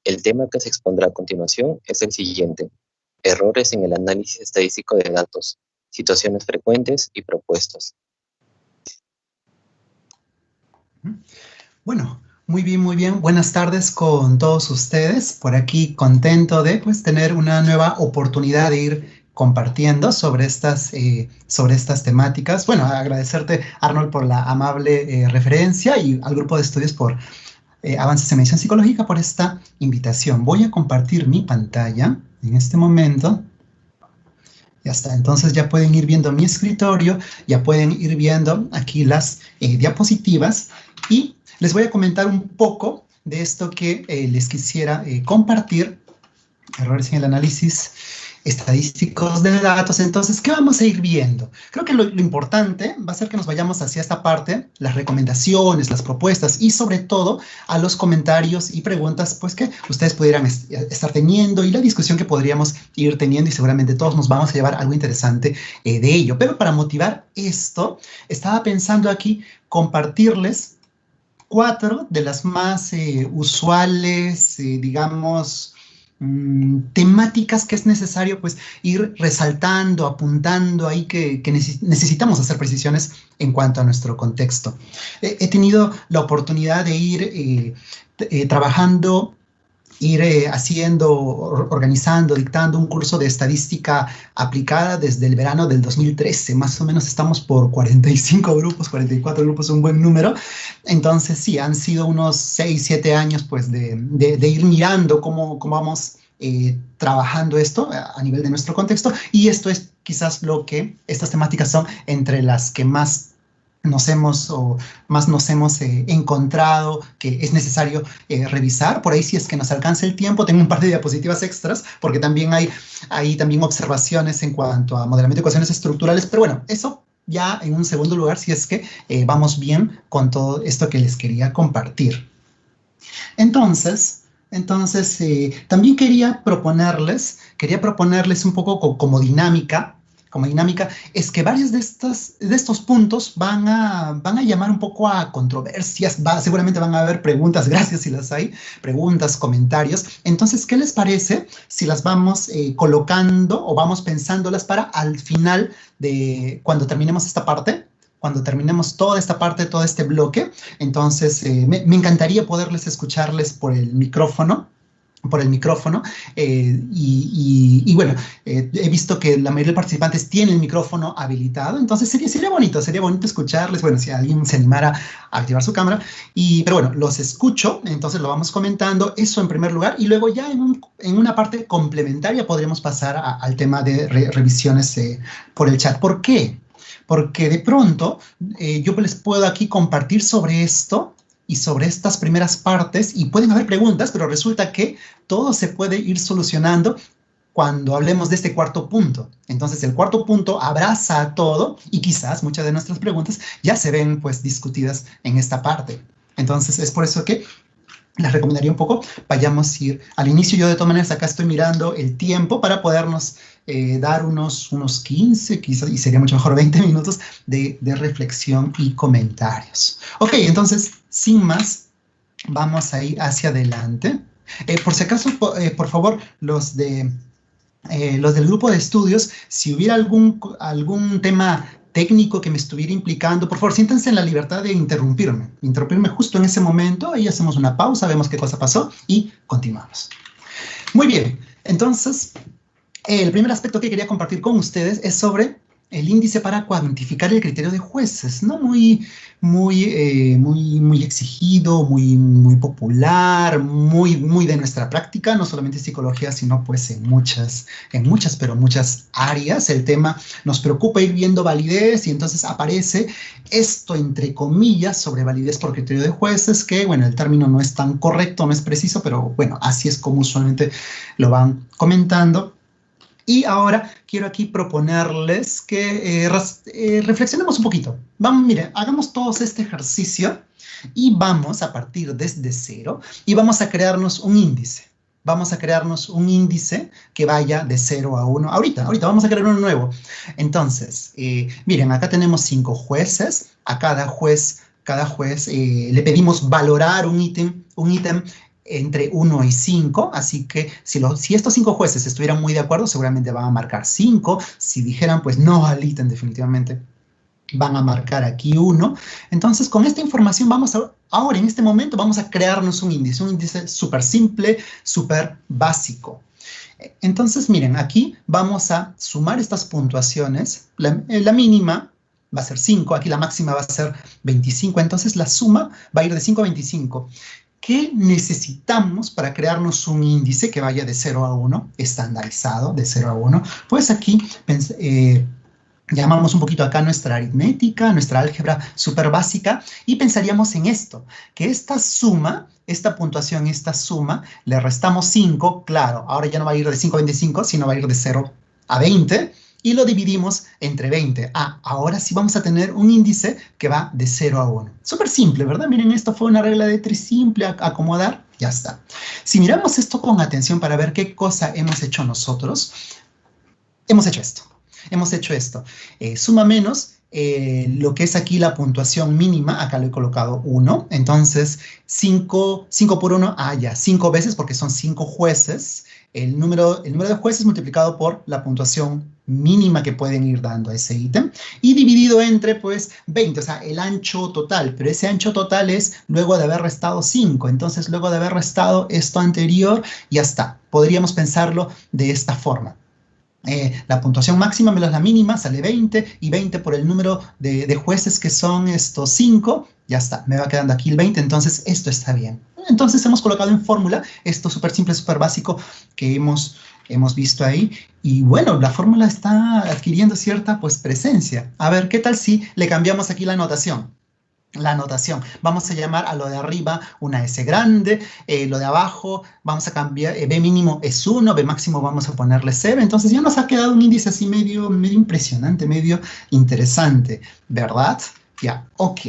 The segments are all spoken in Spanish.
El tema que se expondrá a continuación es el siguiente: errores en el análisis estadístico de datos, situaciones frecuentes y propuestos. Bueno, muy bien, muy bien. Buenas tardes con todos ustedes. Por aquí contento de tener una nueva oportunidad de ir compartiendo sobre estas temáticas. Bueno, agradecerte, Arnold, por la amable referencia y al grupo de estudios por Avances en Medición Psicológica por esta invitación. Voy a compartir mi pantalla en este momento. Ya está, entonces ya pueden ir viendo mi escritorio, ya pueden ir viendo aquí las diapositivas y les voy a comentar un poco de esto que les quisiera compartir, errores en el análisis estadísticos de datos. Entonces, ¿qué vamos a ir viendo? Creo que lo importante va a ser que nos vayamos hacia esta parte, las recomendaciones, las propuestas y sobre todo a los comentarios y preguntas que ustedes pudieran estar teniendo y la discusión que podríamos ir teniendo y seguramente todos nos vamos a llevar algo interesante de ello. Pero para motivar esto, estaba pensando aquí compartirles 4 de las más usuales, digamos, temáticas que es necesario ir resaltando, apuntando ahí que necesitamos hacer precisiones en cuanto a nuestro contexto. He tenido la oportunidad de ir trabajando, haciendo, organizando, dictando un curso de estadística aplicada desde el verano del 2013. Más o menos estamos por 45 grupos, 44 grupos, un buen número. Entonces, sí, han sido unos 6, 7 años de ir mirando cómo vamos trabajando esto a nivel de nuestro contexto. Y esto es quizás lo que estas temáticas son entre las que más nos hemos encontrado que es necesario revisar. Por ahí, si es que nos alcanza el tiempo, tengo un par de diapositivas extras, porque también hay también observaciones en cuanto a modelamiento de ecuaciones estructurales, pero bueno, eso ya en un segundo lugar, si es que vamos bien con todo esto que les quería compartir. Entonces, también quería proponerles un poco como dinámica, es que varios de estos puntos van a llamar un poco a controversias. Seguramente van a haber preguntas, gracias si las hay, preguntas, comentarios. Entonces, ¿qué les parece si las vamos colocando o vamos pensándolas para al final de cuando terminemos esta parte? Cuando terminemos toda esta parte, todo este bloque, entonces me encantaría poderles escucharles por el micrófono. Y bueno, he visto que la mayoría de participantes tienen el micrófono habilitado, entonces sería bonito escucharles, bueno, si alguien se animara a activar su cámara, pero bueno, los escucho, entonces lo vamos comentando, eso en primer lugar, y luego ya en una parte complementaria podríamos pasar al tema de revisiones por el chat. ¿Por qué? Porque de pronto yo les puedo aquí compartir sobre esto y sobre estas primeras partes, y pueden haber preguntas, pero resulta que todo se puede ir solucionando cuando hablemos de este cuarto punto. Entonces, el cuarto punto abraza a todo y quizás muchas de nuestras preguntas ya se ven discutidas en esta parte. Entonces, es por eso que les recomendaría un poco, vayamos a ir al inicio. Yo de todas maneras acá estoy mirando el tiempo para podernos dar unos 15, quizás, y sería mucho mejor 20 minutos de reflexión y comentarios. Ok, entonces, sin más, vamos a ir hacia adelante. Por si acaso, por favor, los del grupo de estudios, si hubiera algún tema técnico que me estuviera implicando, por favor, siéntense en la libertad de interrumpirme justo en ese momento. Ahí hacemos una pausa, vemos qué cosa pasó y continuamos. Muy bien, entonces, el primer aspecto que quería compartir con ustedes es sobre el índice para cuantificar el criterio de jueces, ¿no? Muy exigido, muy popular, muy de nuestra práctica, no solamente psicología, sino en muchas áreas. El tema nos preocupa ir viendo validez y entonces aparece esto entre comillas sobre validez por criterio de jueces, que bueno, el término no es tan correcto, no es preciso, pero bueno, así es como usualmente lo van comentando. Y ahora quiero aquí proponerles que reflexionemos un poquito. Miren, hagamos todos este ejercicio y vamos a partir desde cero y vamos a crearnos un índice. Vamos a crearnos un índice que vaya de 0 a 1. Ahorita vamos a crear uno nuevo. Entonces, miren, acá tenemos 5 jueces. A cada juez le pedimos valorar un ítem entre 1 y 5, así que si estos 5 jueces estuvieran muy de acuerdo, seguramente van a marcar 5. Si dijeran, pues no al ítem definitivamente, van a marcar aquí 1. Entonces, con esta información ahora, en este momento, vamos a crearnos un índice súper simple, súper básico. Entonces, miren, aquí vamos a sumar estas puntuaciones. La mínima va a ser 5, aquí la máxima va a ser 25, entonces la suma va a ir de 5 a 25. ¿Qué necesitamos para crearnos un índice que vaya de 0 a 1, estandarizado, de 0 a 1? Pues aquí llamamos un poquito acá nuestra aritmética, nuestra álgebra súper básica, y pensaríamos en esto, que esta suma, esta puntuación, esta suma, le restamos 5, claro, ahora ya no va a ir de 5 a 25, sino va a ir de 0 a 20, y lo dividimos entre 20. Ahora sí vamos a tener un índice que va de 0 a 1. Súper simple, ¿verdad? Miren, esto fue una regla de 3 simple, acomodar, ya está. Si miramos esto con atención para ver qué cosa hemos hecho nosotros, hemos hecho esto. Suma menos lo que es aquí la puntuación mínima, acá lo he colocado 1, entonces 5 por 1, ya, 5 veces porque son 5 jueces, el número de jueces multiplicado por la puntuación mínima que pueden ir dando a ese ítem, y dividido entre, pues, 20, o sea, el ancho total, pero ese ancho total es luego de haber restado 5, entonces luego de haber restado esto anterior, ya está, podríamos pensarlo de esta forma. La puntuación máxima menos la mínima sale 20, y 20 por el número de jueces que son estos 5, ya está, me va quedando aquí el 20, entonces esto está bien. Entonces hemos colocado en fórmula esto súper simple, súper básico que hemos visto ahí, y bueno, la fórmula está adquiriendo cierta, pues, presencia. A ver, ¿qué tal si le cambiamos aquí la notación? Vamos a llamar a lo de arriba una S grande, lo de abajo vamos a cambiar, B mínimo es 1, B máximo vamos a ponerle 0, entonces ya nos ha quedado un índice así medio impresionante, medio interesante, ¿verdad? Ya, ok.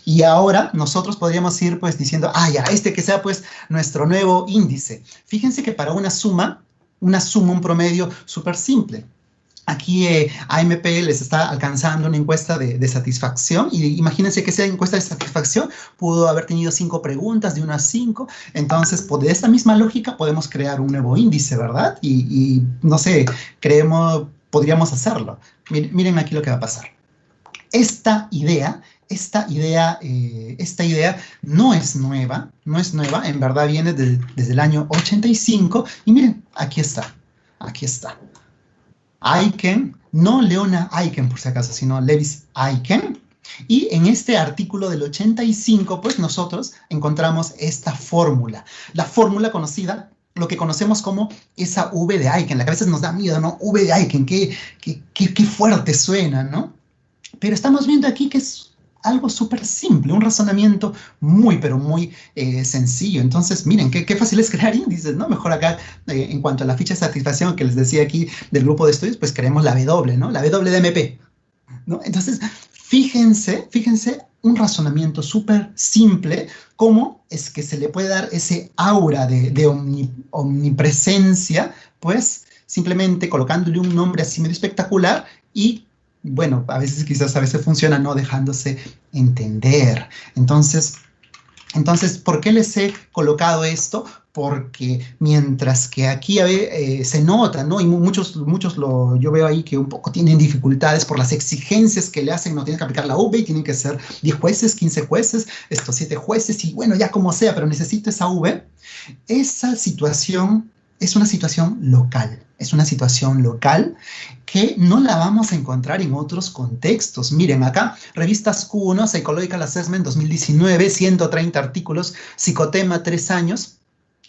Y ahora nosotros podríamos ir, pues, diciendo, ya, que sea, pues, nuestro nuevo índice. Fíjense que para una suma, un promedio súper simple. Aquí AMP les está alcanzando una encuesta de satisfacción, y imagínense que esa encuesta de satisfacción pudo haber tenido 5 preguntas, de 1 a 5, entonces por esta misma lógica podemos crear un nuevo índice, ¿verdad? Y no sé, podríamos hacerlo. Miren aquí lo que va a pasar. Esta idea no es nueva, en verdad viene desde el año 85, y miren, aquí está. Aiken, no Leona Aiken por si acaso, sino Lewis Aiken. Y en este artículo del 85, pues nosotros encontramos esta fórmula. La fórmula conocida, lo que conocemos como esa V de Aiken. La que a veces nos da miedo, ¿no? V de Aiken, qué fuerte suena, ¿no? Pero estamos viendo aquí que es algo súper simple, un razonamiento muy, pero muy sencillo. Entonces, miren, qué fácil es crear índices, ¿no? Mejor acá, en cuanto a la ficha de satisfacción que les decía aquí del grupo de estudios, pues creemos la W, ¿no? La W de MP, ¿no? Entonces, fíjense, un razonamiento súper simple, cómo es que se le puede dar ese aura de omnipresencia, pues, simplemente colocándole un nombre así medio espectacular, y bueno, a veces funciona no dejándose entender. Entonces, ¿por qué les he colocado esto? Porque mientras que aquí se nota, ¿no? Y muchos yo veo ahí que un poco tienen dificultades por las exigencias que le hacen, no tienen que aplicar la V, y tienen que ser 10 jueces, 15 jueces, estos 7 jueces, y bueno, ya como sea, pero necesito esa V. Esa situación es una situación local. Que no la vamos a encontrar en otros contextos. Miren acá, revistas Q1, Psychological Assessment 2019, 130 artículos, psicotema 3 años.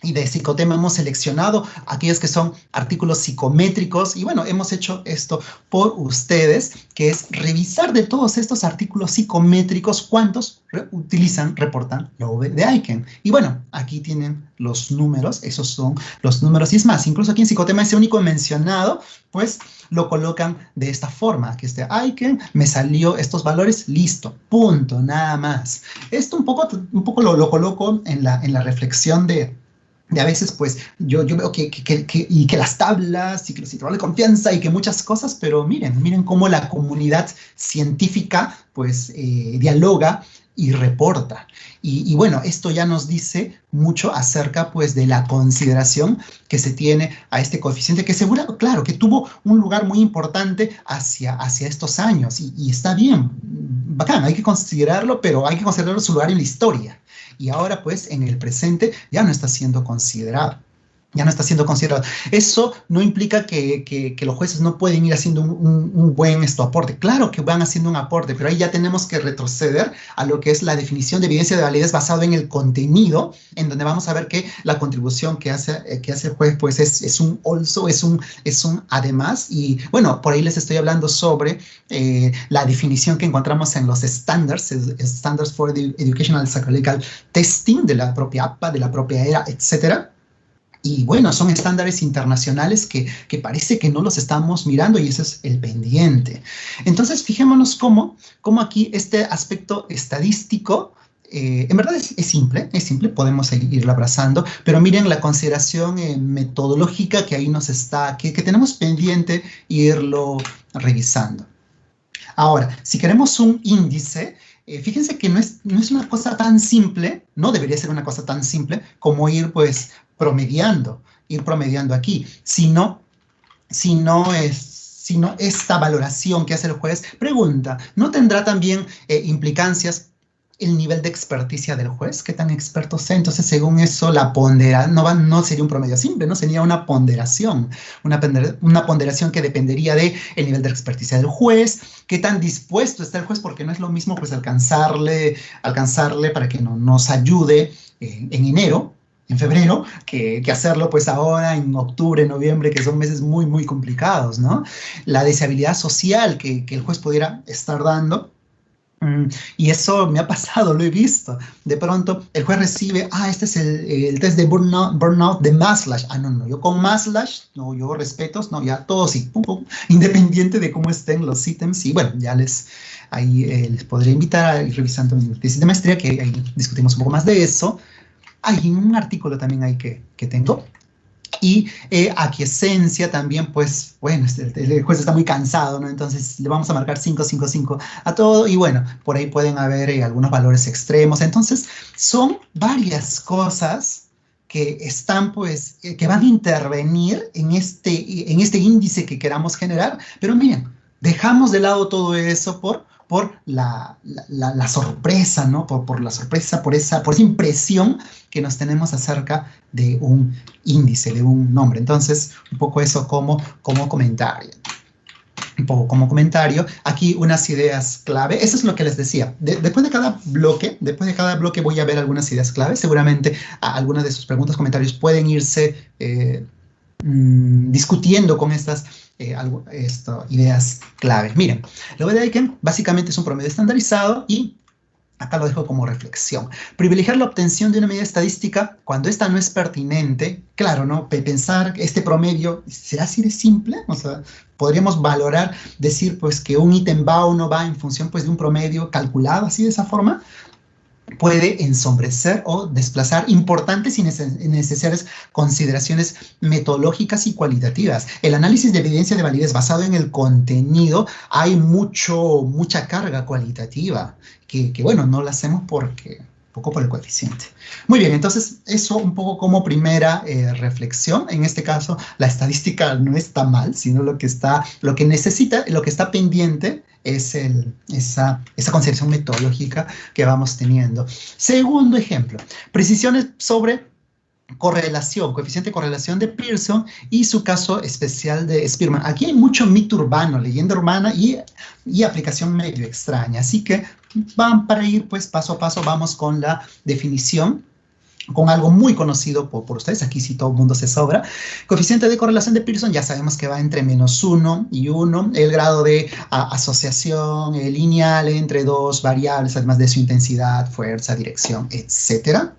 Y de psicotema hemos seleccionado aquellos que son artículos psicométricos, y bueno, hemos hecho esto por ustedes, que es revisar de todos estos artículos psicométricos cuántos reportan la V de Aiken. Y bueno, aquí tienen los números, esos son los números, y es más, incluso aquí en psicotema ese único mencionado, pues lo colocan de esta forma, que este Aiken me salió estos valores, listo, punto, nada más. Esto un poco lo coloco en la reflexión de a veces, pues, yo veo que las tablas, y que los intervalos de confianza, y que muchas cosas, pero miren cómo la comunidad científica, pues, dialoga y reporta. Y bueno, esto ya nos dice mucho acerca pues de la consideración que se tiene a este coeficiente, que seguro, claro, que tuvo un lugar muy importante hacia estos años, y está bien, bacán, hay que considerarlo, pero hay que considerarlo su lugar en la historia. Y ahora pues en el presente ya no está siendo considerado. Ya no está siendo considerado. Eso no implica que los jueces no pueden ir haciendo un buen aporte. Claro que van haciendo un aporte, pero ahí ya tenemos que retroceder a lo que es la definición de evidencia de validez basado en el contenido, en donde vamos a ver que la contribución que hace el juez pues es un also, es un además. Y bueno, por ahí les estoy hablando sobre la definición que encontramos en los estándares, Standards for the Educational Psychological Testing, de la propia APA, de la propia ERA, etcétera. Y bueno, son estándares internacionales que parece que no los estamos mirando, y ese es el pendiente. Entonces, fijémonos cómo aquí este aspecto estadístico, en verdad es simple, podemos irlo abrazando, pero miren la consideración metodológica que ahí nos está, que tenemos pendiente irlo revisando. Ahora, si queremos un índice, fíjense que no es una cosa tan simple, no debería ser una cosa tan simple como ir pues promediando aquí, sino esta valoración que hace el juez. Pregunta, ¿no tendrá también implicancias el nivel de experticia del juez? ¿Qué tan experto sea? Entonces, según eso, la ponderación no sería un promedio simple, no sería una ponderación, una ponderación que dependería del nivel de experticia del juez, qué tan dispuesto está el juez, porque no es lo mismo pues alcanzarle para que nos ayude en enero, en febrero, que hacerlo pues ahora en octubre, noviembre, que son meses muy, muy complicados, ¿no? La deseabilidad social que el juez pudiera estar dando. Y eso me ha pasado, lo he visto. De pronto el juez recibe, este es el test de burnout de Maslach. No, yo con Maslach, no, yo respetos, no, ya todo sí, independiente de cómo estén los ítems. Y bueno, ya les podré invitar a ir revisando mi tesis de maestría, que ahí discutimos un poco más de eso. Hay un artículo también ahí que tengo. Y aquiescencia también, pues, bueno, el juez está muy cansado, ¿no? Entonces le vamos a marcar 5, 5, 5 a todo. Y bueno, por ahí pueden haber algunos valores extremos. Entonces, son varias cosas que están, pues, que van a intervenir en este índice que queramos generar. Pero miren, dejamos de lado todo eso por la sorpresa, ¿no? Por la sorpresa, por esa impresión que nos tenemos acerca de un índice, de un nombre. Entonces, un poco eso como comentario. Aquí unas ideas clave. Eso es lo que les decía. Después de cada bloque voy a ver algunas ideas clave. Seguramente algunas de sus preguntas, comentarios pueden irse discutiendo con estas ideas clave. Miren, lo de Eichen básicamente es un promedio estandarizado, y acá lo dejo como reflexión. Privilegiar la obtención de una medida estadística cuando esta no es pertinente. Claro, ¿no? Pensar este promedio, ¿será así de simple? O sea, podríamos valorar, decir pues que un ítem va o no va en función pues de un promedio calculado así de esa forma. Puede ensombrecer o desplazar importantes y necesarias consideraciones metodológicas y cualitativas. El análisis de evidencia de validez basado en el contenido, hay mucha carga cualitativa que bueno, no la hacemos porque poco por el coeficiente. Muy bien, entonces eso un poco como primera reflexión. En este caso, la estadística no está mal, sino lo que necesita, lo que está pendiente es esa consideración metodológica que vamos teniendo. Segundo ejemplo, precisiones sobre correlación, coeficiente de correlación de Pearson y su caso especial de Spearman. Aquí hay mucho mito urbano, leyenda urbana y aplicación medio extraña. Así que van para ir pues paso a paso, vamos con la definición, con algo muy conocido por ustedes. Aquí sí todo el mundo se sobra. Coeficiente de correlación de Pearson, ya sabemos que va entre -1 y 1. El grado de asociación lineal entre dos variables, además de su intensidad, fuerza, dirección, etcétera.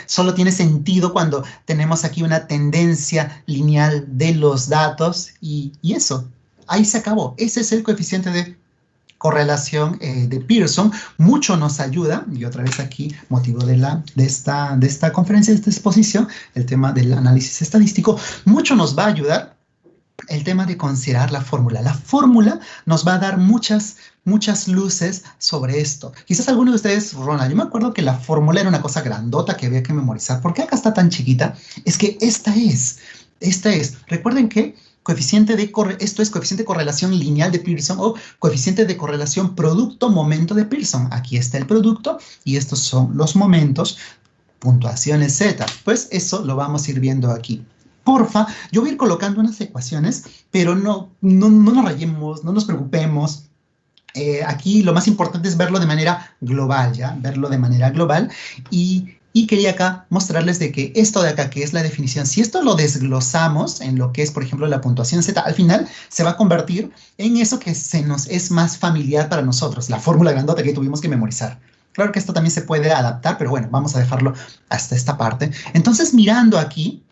Solo tiene sentido cuando tenemos aquí una tendencia lineal de los datos, y eso, ahí se acabó. Ese es el coeficiente de correlación de Pearson. Mucho nos ayuda, y otra vez aquí, motivo de esta conferencia, de esta exposición, el tema del análisis estadístico, mucho nos va a ayudar el tema de considerar la fórmula. La fórmula nos va a dar muchas luces sobre esto. Quizás algunos de ustedes, Ronald, yo me acuerdo que la fórmula era una cosa grandota que había que memorizar. ¿Por qué acá está tan chiquita? Es que esta es. Recuerden que esto es coeficiente de correlación lineal de Pearson o coeficiente de correlación producto-momento de Pearson. Aquí está el producto y estos son los momentos, puntuaciones Z. Pues eso lo vamos a ir viendo aquí. Porfa, yo voy a ir colocando unas ecuaciones, pero no nos rayemos, no nos preocupemos. Aquí lo más importante es verlo de manera global, ¿ya? Verlo de manera global. Y quería acá mostrarles de que esto de acá, que es la definición, si esto lo desglosamos en lo que es, por ejemplo, la puntuación Z, al final se va a convertir en eso que se nos es más familiar para nosotros, la fórmula grandota que tuvimos que memorizar. Claro que esto también se puede adaptar, pero bueno, vamos a dejarlo hasta esta parte. Entonces, mirando aquí,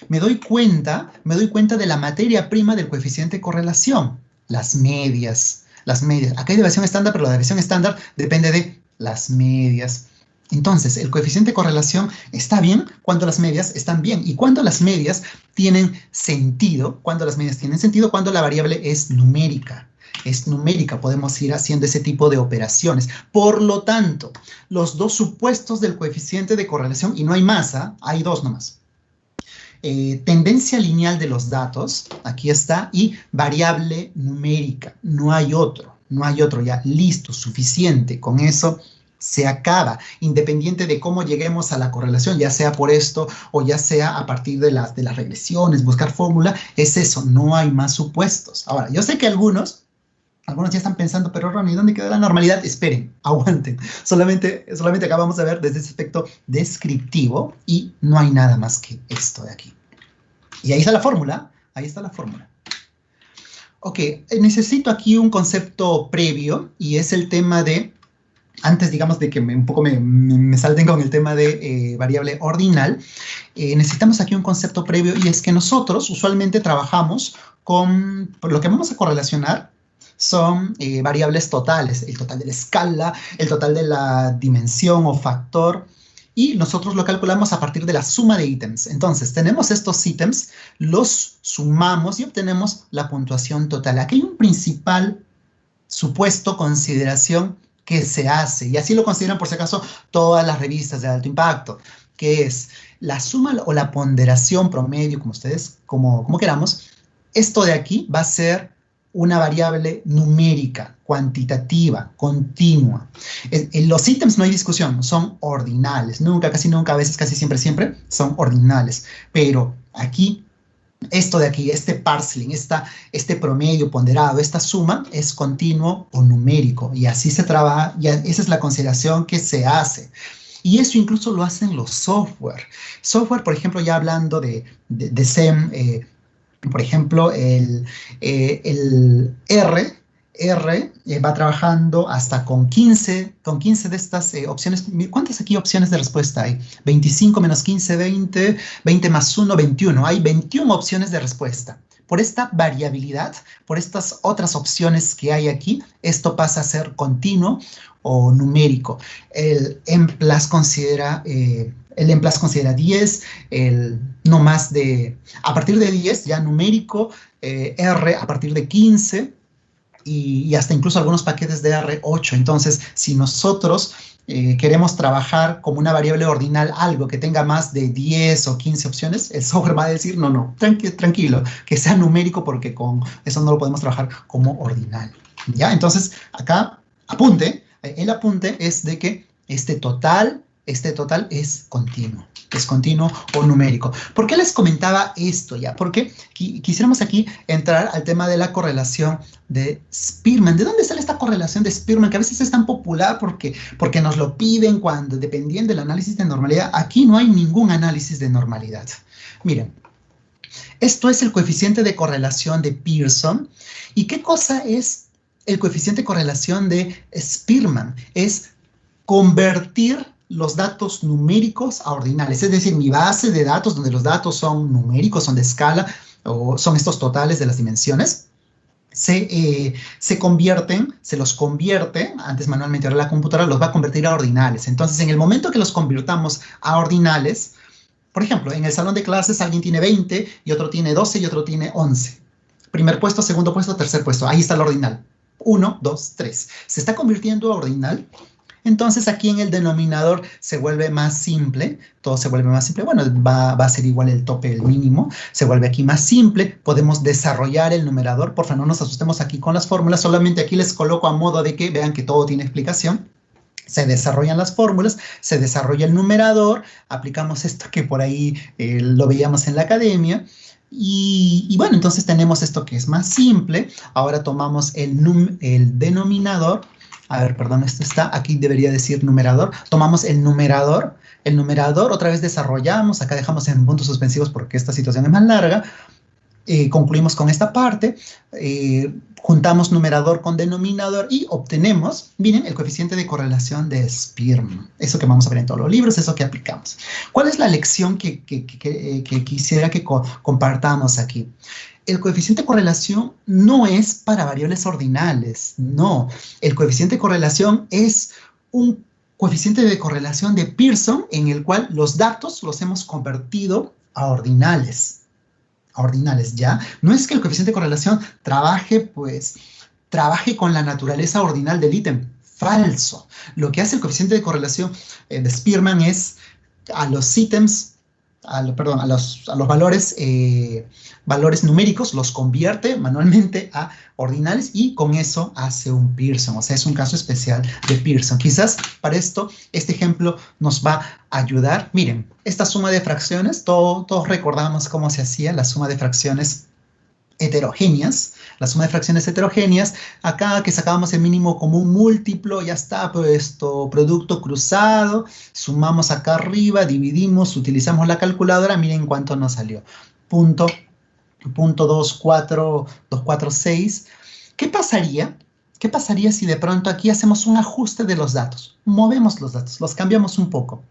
me doy cuenta de la materia prima del coeficiente de correlación, las medias. Acá hay deviación estándar, pero la deviación estándar depende de las medias. Entonces, el coeficiente de correlación está bien cuando las medias están bien. Y cuando las medias tienen sentido, cuando la variable es numérica. Podemos ir haciendo ese tipo de operaciones. Por lo tanto, los dos supuestos del coeficiente de correlación, y no hay más, hay dos nomás. Tendencia lineal de los datos, aquí está, y variable numérica, no hay otro ya, listo, suficiente, con eso se acaba, independiente de cómo lleguemos a la correlación, ya sea por esto o ya sea a partir de las regresiones, buscar fórmula, es eso, no hay más supuestos. Ahora, yo sé que algunos ya están pensando, pero Ronnie, ¿dónde queda la normalidad? Esperen, aguanten. Solamente acá vamos a ver desde ese aspecto descriptivo y no hay nada más que esto de aquí. Y ahí está la fórmula. Ok, necesito aquí un concepto previo y es el tema de, antes digamos de que un poco me salten con el tema de variable ordinal, necesitamos aquí un concepto previo y es que nosotros usualmente trabajamos con, por lo que vamos a correlacionar, son variables totales, el total de la escala, el total de la dimensión o factor, y nosotros lo calculamos a partir de la suma de ítems. Entonces, tenemos estos ítems, los sumamos y obtenemos la puntuación total. Aquí hay un principal supuesto, consideración que se hace, y así lo consideran por si acaso todas las revistas de alto impacto, que es la suma o la ponderación promedio, como ustedes, como queramos. Esto de aquí va a ser una variable numérica, cuantitativa, continua. En los ítems no hay discusión, son ordinales. Nunca, casi nunca, a veces, casi siempre son ordinales. Pero aquí, esto de aquí, este parceling, este promedio ponderado, esta suma, es continuo o numérico. Y así se trabaja, y esa es la consideración que se hace. Y eso incluso lo hacen los software. Software, por ejemplo, ya hablando de SEM, por ejemplo, el R va trabajando hasta con 15 de estas opciones. ¿Cuántas aquí opciones de respuesta hay? 25 menos 15, 20, 20 más 1, 21. Hay 21 opciones de respuesta. Por esta variabilidad, por estas otras opciones que hay aquí, esto pasa a ser continuo o numérico. El MPLAS considera 10, no más de, a partir de 10 ya numérico, R a partir de 15 y hasta incluso algunos paquetes de R 8. Entonces, si nosotros queremos trabajar como una variable ordinal algo que tenga más de 10 o 15 opciones, el software va a decir, no, tranquilo, que sea numérico porque con eso no lo podemos trabajar como ordinal. ¿Ya? Entonces, acá, el apunte es de que este total es continuo o numérico. ¿Por qué les comentaba esto ya? Porque quisiéramos aquí entrar al tema de la correlación de Spearman. ¿De dónde sale esta correlación de Spearman? Que a veces es tan popular porque nos lo piden cuando, dependiendo del análisis de normalidad. Aquí no hay ningún análisis de normalidad. Miren, esto es el coeficiente de correlación de Pearson. ¿Y qué cosa es el coeficiente de correlación de Spearman? Es convertir los datos numéricos a ordinales, es decir, mi base de datos donde los datos son numéricos, son de escala, o son estos totales de las dimensiones, se los convierte, antes manualmente, ahora la computadora los va a convertir a ordinales. Entonces, en el momento que los convirtamos a ordinales, por ejemplo, en el salón de clases alguien tiene 20 y otro tiene 12 y otro tiene 11. primer puesto, segundo puesto, tercer puesto. Ahí está el ordinal. 1, 2, 3. Se está convirtiendo a ordinal. Entonces aquí en el denominador se vuelve más simple, todo se vuelve más simple. Bueno, va a ser igual el tope, el mínimo, se vuelve aquí más simple. Podemos desarrollar el numerador. Por favor, no nos asustemos aquí con las fórmulas, solamente aquí les coloco a modo de que vean que todo tiene explicación. Se desarrollan las fórmulas, se desarrolla el numerador, aplicamos esto que por ahí lo veíamos en la academia. Y bueno, entonces tenemos esto que es más simple. Ahora tomamos el denominador. A ver, perdón, esto está, aquí debería decir numerador. Tomamos el numerador otra vez desarrollamos, acá dejamos en puntos suspensivos porque esta situación es más larga. Concluimos con esta parte, juntamos numerador con denominador y obtenemos, miren, el coeficiente de correlación de Spearman. Eso que vamos a ver en todos los libros, eso que aplicamos. ¿Cuál es la lección que quisiera que compartamos aquí? El coeficiente de correlación no es para variables ordinales, no. El coeficiente de correlación es un coeficiente de correlación de Pearson en el cual los datos los hemos convertido a ordinales. ¿Ya? No es que el coeficiente de correlación trabaje con la naturaleza ordinal del ítem. Falso. Lo que hace el coeficiente de correlación de Spearman es a los ítems, a los valores numéricos, los convierte manualmente a ordinales y con eso hace un Pearson. O sea, es un caso especial de Pearson. Quizás para esto, este ejemplo nos va a ayudar. Miren, esta suma de fracciones, todos recordamos cómo se hacía la suma de fracciones heterogéneas. La suma de fracciones heterogéneas, acá que sacábamos el mínimo común múltiplo, ya está, puesto producto cruzado, sumamos acá arriba, dividimos, utilizamos la calculadora, miren cuánto nos salió. Punto 246. ¿Qué pasaría? ¿Qué pasaría si de pronto aquí hacemos un ajuste de los datos? Movemos los datos, los cambiamos un poco.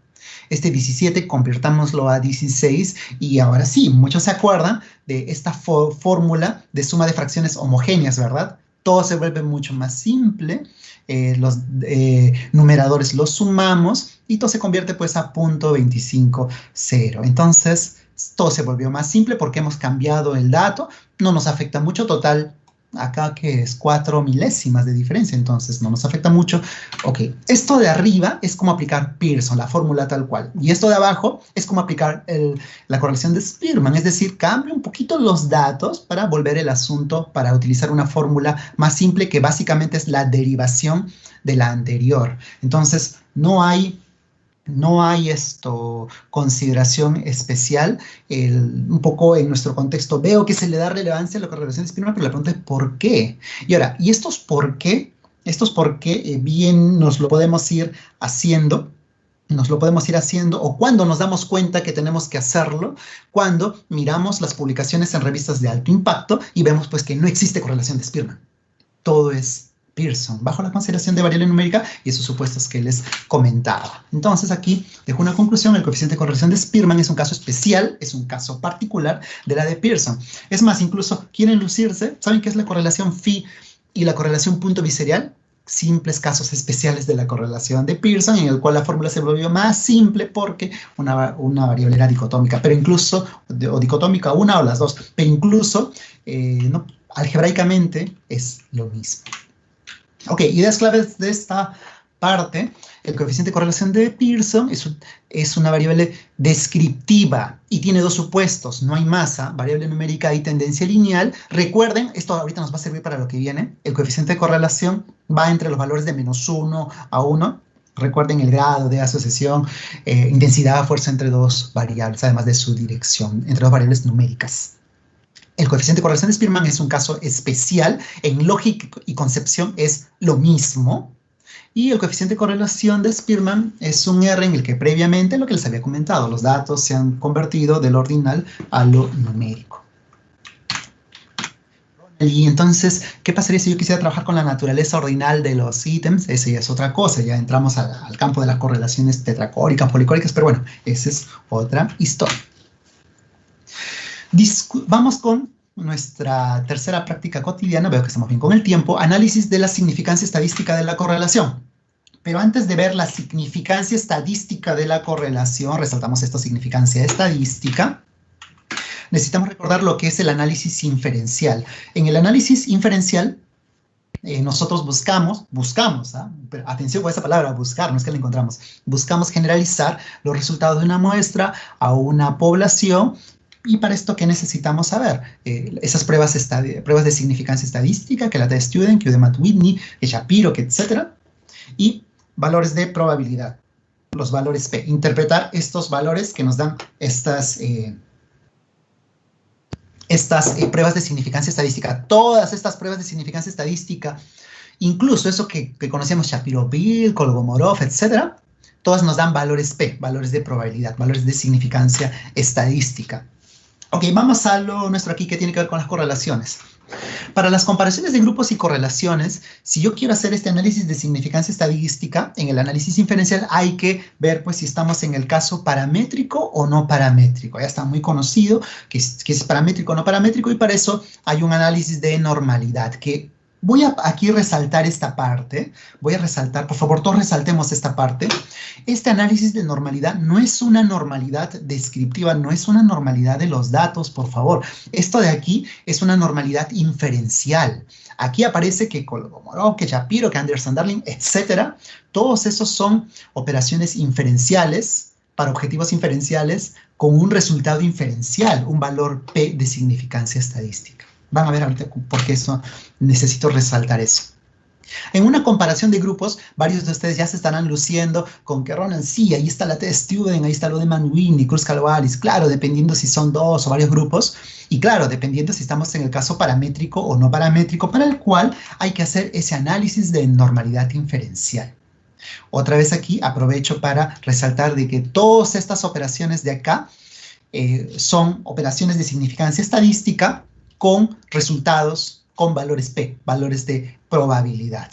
Este 17 convirtámoslo a 16 y ahora sí, muchos se acuerdan de esta fórmula de suma de fracciones homogéneas, ¿verdad? Todo se vuelve mucho más simple, los numeradores los sumamos y todo se convierte pues a 0.250. Entonces, todo se volvió más simple porque hemos cambiado el dato, no nos afecta mucho, total. Acá que es 4 milésimas de diferencia, entonces no nos afecta mucho. Ok, esto de arriba es como aplicar Pearson, la fórmula tal cual. Y esto de abajo es como aplicar la correlación de Spearman, es decir, cambia un poquito los datos para volver el asunto, para utilizar una fórmula más simple que básicamente es la derivación de la anterior. Entonces, no hay consideración especial. Un poco en nuestro contexto veo que se le da relevancia a la correlación de Spearman, pero la pregunta es ¿por qué? Y ahora, ¿y estos por qué? Bien nos lo podemos ir haciendo. O cuando nos damos cuenta que tenemos que hacerlo, cuando miramos las publicaciones en revistas de alto impacto y vemos pues que no existe correlación de Spearman. Todo es Pearson, bajo la consideración de variable numérica y esos supuestos que les comentaba. Entonces aquí dejo una conclusión, el coeficiente de correlación de Spearman es un caso especial, es un caso particular de la de Pearson. Es más, incluso quieren lucirse, ¿saben qué es la correlación phi y la correlación punto biserial? Simples casos especiales de la correlación de Pearson, en el cual la fórmula se volvió más simple porque una variable era dicotómica, pero incluso, o dicotómica una o las dos, pero incluso algebraicamente es lo mismo. Ok, ideas claves de esta parte. El coeficiente de correlación de Pearson es una variable descriptiva y tiene dos supuestos. No hay masa, variable numérica y tendencia lineal. Recuerden, esto ahorita nos va a servir para lo que viene. El coeficiente de correlación va entre los valores de -1 a 1. Recuerden el grado de asociación, intensidad, fuerza entre dos variables, además de su dirección, entre dos variables numéricas. El coeficiente de correlación de Spearman es un caso especial. En lógica y concepción es lo mismo. Y el coeficiente de correlación de Spearman es un R en el que previamente, lo que les había comentado, los datos se han convertido del ordinal a lo numérico. Y entonces, ¿qué pasaría si yo quisiera trabajar con la naturaleza ordinal de los ítems? Esa ya es otra cosa, ya entramos al campo de las correlaciones tetracóricas, policóricas, pero bueno, esa es otra historia. Vamos con nuestra tercera práctica cotidiana, veo que estamos bien con el tiempo, análisis de la significancia estadística de la correlación. Pero antes de ver la significancia estadística de la correlación, resaltamos esta significancia estadística, necesitamos recordar lo que es el análisis inferencial. En el análisis inferencial, nosotros buscamos, ¿ah? Pero atención con esa palabra, buscar, no es que la encontramos. Buscamos generalizar los resultados de una muestra a una población. Y para esto, ¿qué necesitamos saber? Esas pruebas de significancia estadística, que la T-Student, que Demat-Whitney, que Shapiro, que etcétera. Y valores de probabilidad, los valores P. Interpretar estos valores que nos dan estas pruebas de significancia estadística. Todas estas pruebas de significancia estadística, incluso eso que conocemos, Shapiro-Bill, Kolmogorov, etcétera, todas nos dan valores P, valores de probabilidad, valores de significancia estadística. Ok, vamos a lo nuestro aquí que tiene que ver con las correlaciones. Para las comparaciones de grupos y correlaciones, si yo quiero hacer este análisis de significancia estadística, en el análisis inferencial hay que ver pues si estamos en el caso paramétrico o no paramétrico. Ya está muy conocido que es paramétrico o no paramétrico, y para eso hay un análisis de normalidad que voy a aquí resaltar esta parte. Voy a resaltar, por favor, todos resaltemos esta parte. Este análisis de normalidad no es una normalidad descriptiva, no es una normalidad de los datos, por favor. Esto de aquí es una normalidad inferencial. Aquí aparece que Kolmogorov, que Shapiro, que Anderson-Darling, etcétera, todos esos son operaciones inferenciales para objetivos inferenciales con un resultado inferencial, un valor P de significancia estadística. Van a ver ahorita por qué eso necesito resaltar eso. En una comparación de grupos, varios de ustedes ya se estarán luciendo con que Ronald, sí, ahí está la T-Student, ahí está lo de Demat-Whitney, Kruskal-Wallis, claro, dependiendo si son dos o varios grupos, y claro, dependiendo si estamos en el caso paramétrico o no paramétrico, para el cual hay que hacer ese análisis de normalidad inferencial. Otra vez aquí aprovecho para resaltar de que todas estas operaciones de acá son operaciones de significancia estadística con resultados con valores P, valores de probabilidad.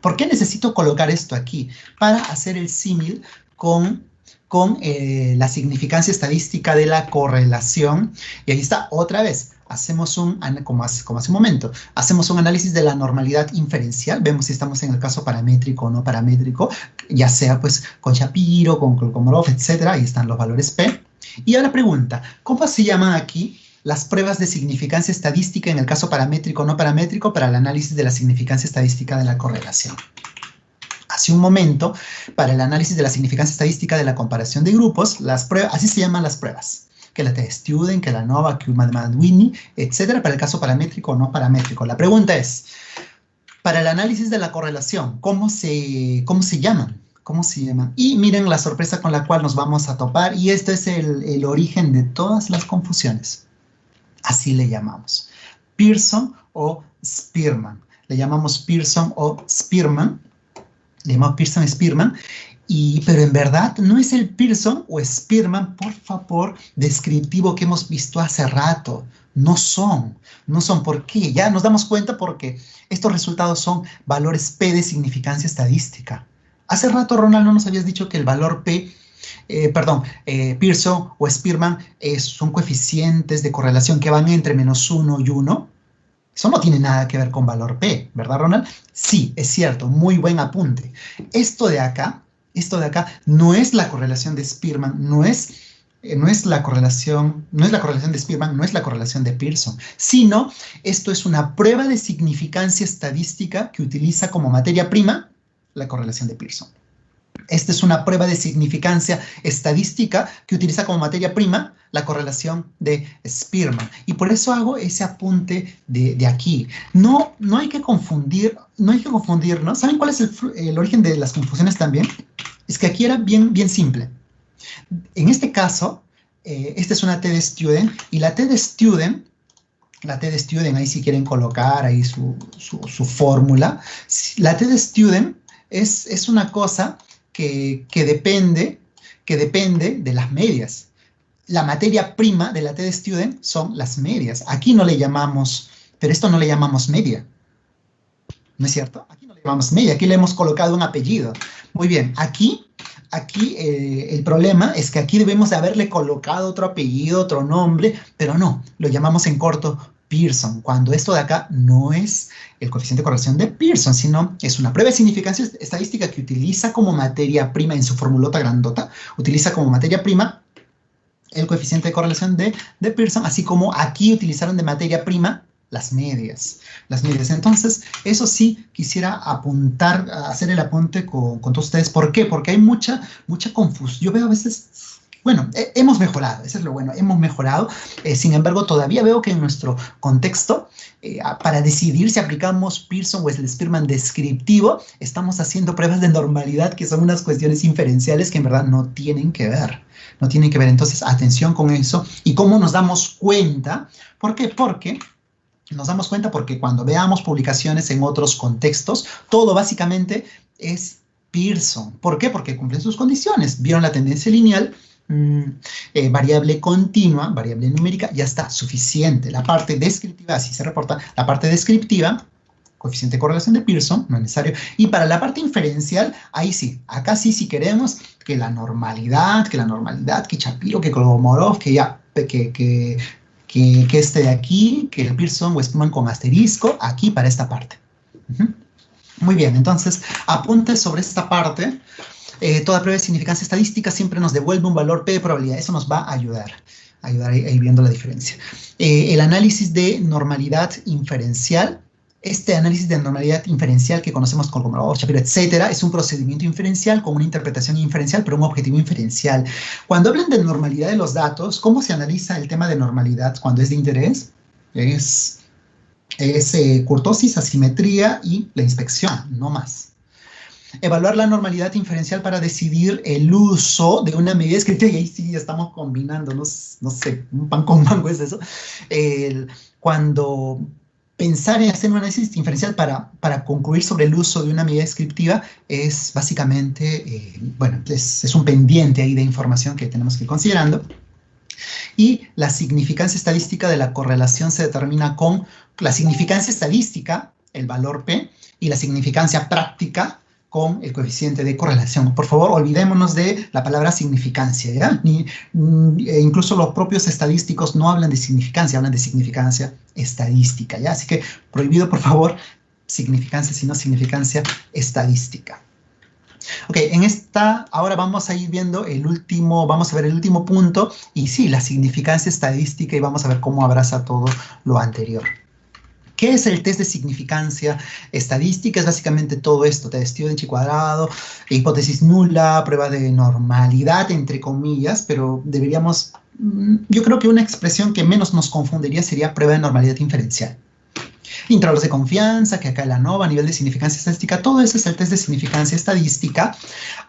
¿Por qué necesito colocar esto aquí? Para hacer el símil con la significancia estadística de la correlación. Y ahí está, otra vez, hacemos como hace un momento, hacemos un análisis de la normalidad inferencial, vemos si estamos en el caso paramétrico o no paramétrico, ya sea pues con Shapiro, con Kolmogorov, etcétera, ahí están los valores P. Y ahora pregunta, ¿cómo se llaman aquí las pruebas de significancia estadística en el caso paramétrico o no paramétrico para el análisis de la significancia estadística de la correlación? Hace un momento, para el análisis de la significancia estadística de la comparación de grupos, las pruebas, así se llaman las pruebas, que la T-Student, que la NOVA, que Demat-Whitney, etcétera, para el caso paramétrico o no paramétrico. La pregunta es, para el análisis de la correlación, ¿cómo se llaman? ¿Cómo se llaman? Y miren la sorpresa con la cual nos vamos a topar, y esto es el origen de todas las confusiones. Así le llamamos. Pearson o Spearman. Le llamamos Pearson o Spearman. Le llamamos Pearson Spearman. Pero en verdad no es el Pearson o Spearman, por favor, descriptivo que hemos visto hace rato. No son. ¿Por qué? Ya nos damos cuenta porque estos resultados son valores P de significancia estadística. Hace rato, Ronald, ¿no nos habías dicho que el valor P... Pearson o Spearman son coeficientes de correlación que van entre -1 y 1. Eso no tiene nada que ver con valor P, ¿verdad, Ronald? Sí, es cierto, muy buen apunte. Esto de acá no es la correlación de Spearman, no es la correlación de Spearman, no es la correlación de Pearson, sino esto es una prueba de significancia estadística que utiliza como materia prima la correlación de Pearson. Esta es una prueba de significancia estadística que utiliza como materia prima la correlación de Spearman. Y por eso hago ese apunte de aquí. No hay que confundir, ¿no? ¿Saben cuál es el origen de las confusiones también? Es que aquí era bien simple. En este caso, esta es una T-Student, y la T-Student, ahí si quieren colocar ahí su fórmula, la T-Student es una cosa que depende de las medias. La materia prima de la T-Student son las medias. Aquí no le llamamos, pero esto no le llamamos media. ¿No es cierto? Aquí no le llamamos media, aquí le hemos colocado un apellido. Muy bien, aquí el problema es que aquí debemos de haberle colocado otro apellido, otro nombre, pero no, lo llamamos en corto Pearson, cuando esto de acá no es el coeficiente de correlación de Pearson, sino es una prueba de significancia estadística que utiliza como materia prima en su formulota grandota, utiliza como materia prima el coeficiente de correlación de Pearson, así como aquí utilizaron de materia prima las medias. Entonces, eso sí quisiera apuntar, hacer el apunte con todos ustedes. ¿Por qué? Porque hay mucha confusión. Yo veo a veces, bueno, hemos mejorado, eso es lo bueno, hemos mejorado. Sin embargo, todavía veo que en nuestro contexto, para decidir si aplicamos Pearson o Spearman descriptivo, estamos haciendo pruebas de normalidad, que son unas cuestiones inferenciales que en verdad no tienen que ver. No tienen que ver. Entonces, atención con eso. ¿Y cómo nos damos cuenta? ¿Por qué? Porque nos damos cuenta porque cuando veamos publicaciones en otros contextos, todo básicamente es Pearson. ¿Por qué? Porque cumplen sus condiciones. Vieron la tendencia lineal, variable continua, variable numérica, ya está suficiente. La parte descriptiva, así se reporta, la parte descriptiva, coeficiente de correlación de Pearson, no es necesario. Y para la parte inferencial, ahí sí, acá sí, si queremos que la normalidad, que Shapiro, que Kolmogorov, que ya, que este de aquí, que el Pearson o Spearman con asterisco, aquí para esta parte. Muy bien, entonces, apunte sobre esta parte. Toda prueba de significancia estadística siempre nos devuelve un valor P de probabilidad. Eso nos va a ayudar a ir viendo la diferencia. El análisis de normalidad inferencial. Este análisis de normalidad inferencial que conocemos como Shapiro, etcétera, es un procedimiento inferencial con una interpretación inferencial, pero un objetivo inferencial. Cuando hablan de normalidad de los datos, ¿cómo se analiza el tema de normalidad cuando es de interés? Es kurtosis, asimetría y la inspección, no más. Evaluar la normalidad inferencial para decidir el uso de una medida descriptiva, y ahí sí estamos combinando, no sé, un pan con mango es eso. Cuando pensar en hacer un análisis inferencial para concluir sobre el uso de una medida descriptiva es básicamente, bueno, es un pendiente ahí de información que tenemos que ir considerando. Y la significancia estadística de la correlación se determina con la significancia estadística, el valor P, y la significancia práctica con el coeficiente de correlación. Por favor, olvidémonos de la palabra significancia, ¿ya? Incluso los propios estadísticos no hablan de significancia, hablan de significancia estadística, ¿ya? Así que prohibido, por favor, significancia, sino significancia estadística. Ok, ahora vamos a ir viendo vamos a ver el último punto, y sí, la significancia estadística, y vamos a ver cómo abraza todo lo anterior. ¿Qué es el test de significancia estadística? Es básicamente todo esto, test de Chi cuadrado, hipótesis nula, prueba de normalidad, entre comillas, pero deberíamos, yo creo que una expresión que menos nos confundiría sería prueba de normalidad inferencial. Intervalos de confianza, que acá la ANOVA, nivel de significancia estadística, todo eso es el test de significancia estadística,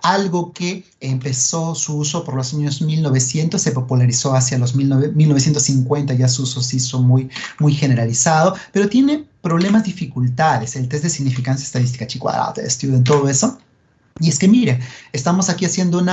algo que empezó su uso por los años 1900, se popularizó hacia los 1950, ya su uso se hizo muy generalizado, pero tiene problemas, dificultades, el test de significancia estadística, Chi cuadrado, test student, todo eso. Y es que mire, estamos aquí haciendo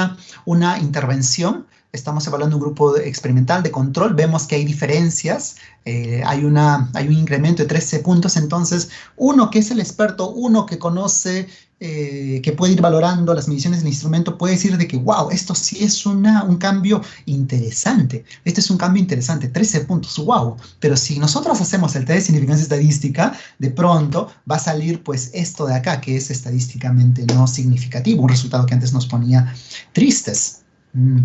una intervención, estamos evaluando un grupo experimental de control, vemos que hay diferencias, hay un incremento de 13 puntos, entonces uno que es el experto, uno que conoce, que puede ir valorando las mediciones del instrumento, puede decir de que, wow, esto sí es un cambio interesante, 13 puntos, wow, pero si nosotros hacemos el test de significancia estadística, de pronto va a salir pues esto de acá, que es estadísticamente no significativo, un resultado que antes nos ponía tristes.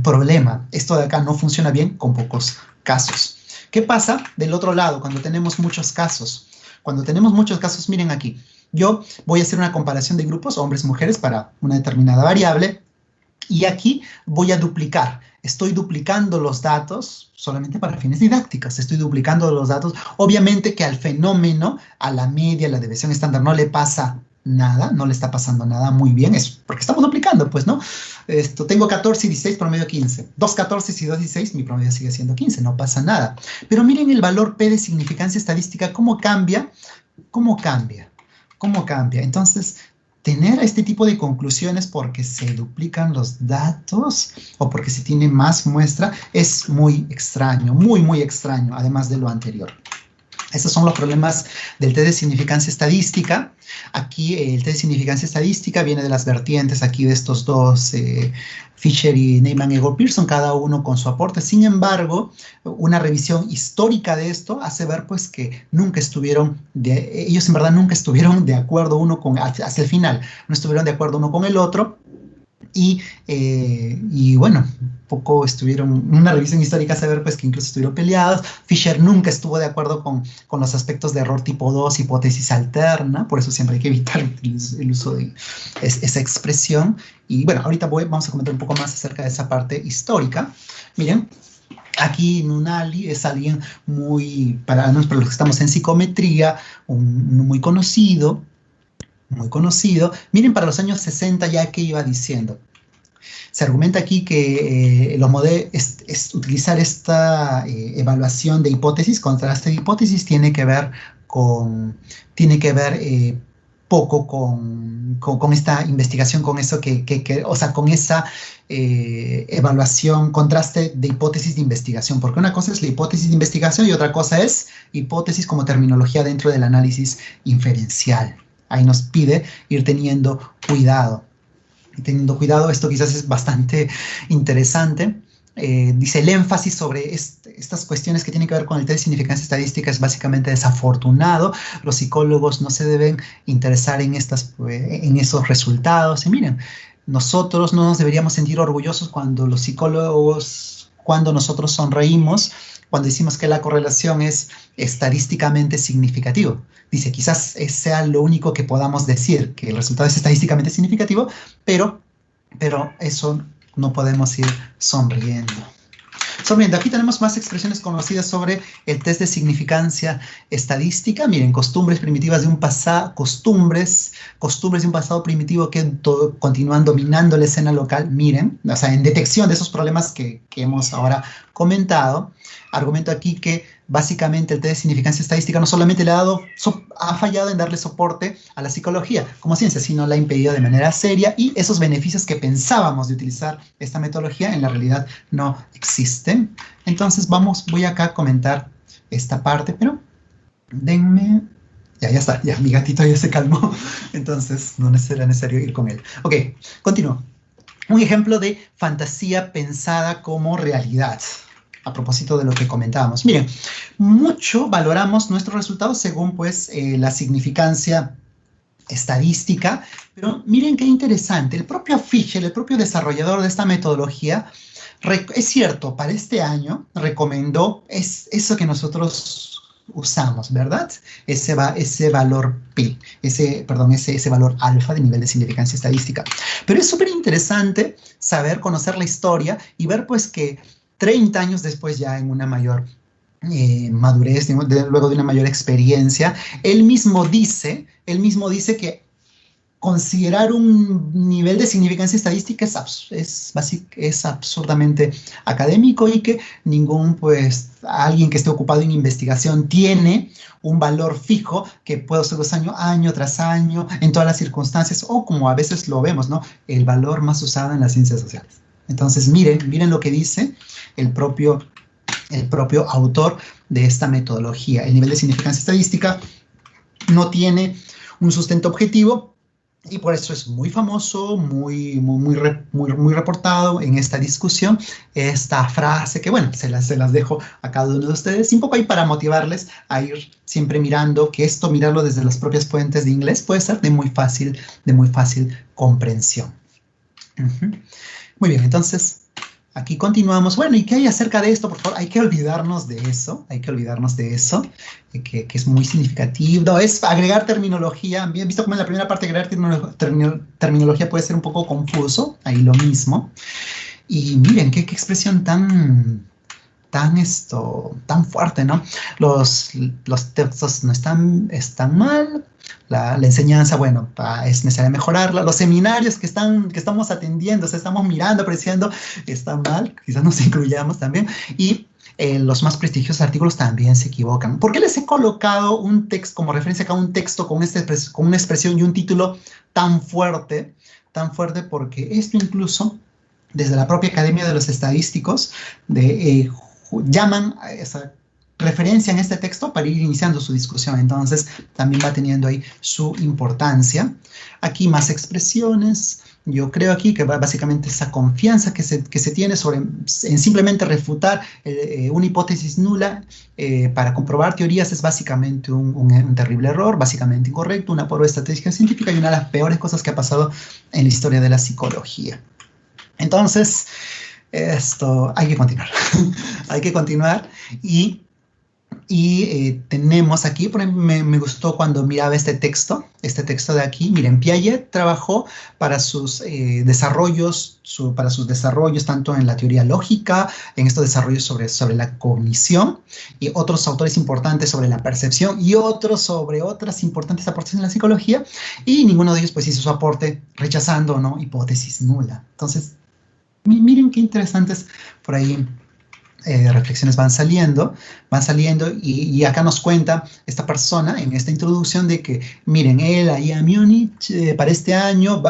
Problema, esto de acá no funciona bien con pocos casos. ¿Qué pasa del otro lado cuando tenemos muchos casos? Cuando tenemos muchos casos, miren aquí, yo voy a hacer una comparación de grupos, hombres y mujeres, para una determinada variable, y aquí voy a duplicar. Estoy duplicando los datos solamente para fines didácticos. Estoy duplicando los datos. Obviamente que al fenómeno, a la media, a la desviación estándar, no le pasa nada, no le está pasando nada, muy bien, es porque estamos duplicando, pues, ¿no? Tengo 14 y 16, promedio 15. 2 14 y 2 16, mi promedio sigue siendo 15, no pasa nada. Pero miren el valor P de significancia estadística, ¿cómo cambia? ¿Cómo cambia? ¿Cómo cambia? Entonces, tener este tipo de conclusiones porque se duplican los datos o porque se tiene más muestra es muy extraño, muy extraño, además de lo anterior. Esos son los problemas del test de significancia estadística. Aquí el test de significancia estadística viene de las vertientes aquí de estos dos, Fisher y Neyman y Pearson, cada uno con su aporte. Sin embargo, una revisión histórica de esto hace ver pues que ellos en verdad nunca estuvieron de acuerdo hacia el final, no estuvieron de acuerdo uno con el otro. Y bueno, poco estuvieron, una revisión histórica hace ver pues que incluso estuvieron peleados. Fisher nunca estuvo de acuerdo con los aspectos de error tipo 2, hipótesis alterna, por eso siempre hay que evitar el uso de esa expresión. Y bueno, ahorita vamos a comentar un poco más acerca de esa parte histórica. Miren, aquí Nunali es alguien muy, para los que estamos en psicometría, muy conocido, muy conocido. Miren, para los años 60 ya que iba diciendo. Se argumenta aquí que utilizar esta evaluación de hipótesis, contraste de hipótesis, tiene que ver poco con esta investigación, con eso o sea, con esa evaluación, contraste de hipótesis de investigación, porque una cosa es la hipótesis de investigación y otra cosa es hipótesis como terminología dentro del análisis inferencial. Ahí nos pide ir teniendo cuidado. Y teniendo cuidado, esto quizás es bastante interesante. Dice, el énfasis sobre estas cuestiones que tienen que ver con el test de significancia estadística es básicamente desafortunado. Los psicólogos no se deben interesar en esos resultados. Y miren, nosotros no nos deberíamos sentir orgullosos cuando los psicólogos, cuando nosotros sonreímos, cuando decimos que la correlación es estadísticamente significativo. Dice, quizás sea lo único que podamos decir, que el resultado es estadísticamente significativo, pero eso no podemos ir sonriendo. Aquí tenemos más expresiones conocidas sobre el test de significancia estadística. Miren, costumbres primitivas de un pasado, costumbres de un pasado primitivo que continúan dominando la escena local. Miren, o sea, en detección de esos problemas que hemos ahora comentado. Argumento aquí que básicamente el test de significancia estadística no solamente ha fallado en darle soporte a la psicología como ciencia, sino la ha impedido de manera seria, y esos beneficios que pensábamos de utilizar esta metodología en la realidad no existen. Entonces voy acá a comentar esta parte, pero denme... Ya está, ya mi gatito ya se calmó, entonces no será necesario ir con él. Ok, continúo. Un ejemplo de fantasía pensada como realidad. A propósito de lo que comentábamos. Miren, mucho valoramos nuestros resultados según pues la significancia estadística, pero miren qué interesante. El propio Fisher, el propio desarrollador de esta metodología, es cierto, para este año recomendó eso que nosotros usamos, ¿verdad? Ese valor P, ese valor alfa de nivel de significancia estadística. Pero es súper interesante conocer la historia y ver pues que 30 años después, ya en una mayor madurez, luego de una mayor experiencia, él mismo dice que considerar un nivel de significancia estadística es absurdamente académico, y que alguien que esté ocupado en investigación tiene un valor fijo que puede ser año tras año, en todas las circunstancias, o como a veces lo vemos, ¿no? El valor más usado en las ciencias sociales. Entonces, miren lo que dice el propio autor de esta metodología. El nivel de significancia estadística no tiene un sustento objetivo, y por eso es muy famoso, muy reportado en esta discusión, esta frase que, bueno, se las dejo a cada uno de ustedes, y un poco ahí para motivarles a ir siempre mirando, que mirarlo desde las propias fuentes de inglés puede ser de muy fácil comprensión. Muy bien, entonces aquí continuamos. Bueno, ¿y qué hay acerca de esto? Por favor, hay que olvidarnos de eso, que es muy significativo. No, es agregar terminología. Bien visto como en la primera parte agregar terminología puede ser un poco confuso, ahí lo mismo. Y miren, qué expresión tan fuerte, ¿no? Los textos no están mal. La enseñanza, bueno, es necesario mejorarla. Los seminarios que estamos atendiendo, estamos mirando, apreciando, están mal. Quizás nos incluyamos también. Y los más prestigiosos artículos también se equivocan. ¿Por qué les he colocado un texto como referencia acá, un texto con una expresión y un título tan fuerte? Porque esto incluso, desde la propia Academia de los Estadísticos, llaman a esa referencia en este texto para ir iniciando su discusión. Entonces, también va teniendo ahí su importancia. Aquí más expresiones. Yo creo aquí que básicamente esa confianza que se tiene en simplemente refutar una hipótesis nula para comprobar teorías es básicamente un terrible error, básicamente incorrecto, una pobre estrategia científica y una de las peores cosas que ha pasado en la historia de la psicología. Entonces, esto hay que continuar. Hay que continuar y tenemos aquí, por ejemplo, me gustó cuando miraba este texto de aquí. Miren, Piaget trabajó para sus desarrollos, para sus desarrollos tanto en la teoría lógica, en estos desarrollos sobre la cognición, y otros autores importantes sobre la percepción, y otros sobre otras importantes aportes en la psicología, y ninguno de ellos pues hizo su aporte rechazando, ¿no?, hipótesis nula. Entonces, miren qué interesantes por ahí reflexiones van saliendo y acá nos cuenta esta persona en esta introducción de que, miren, él ahí a Múnich para este año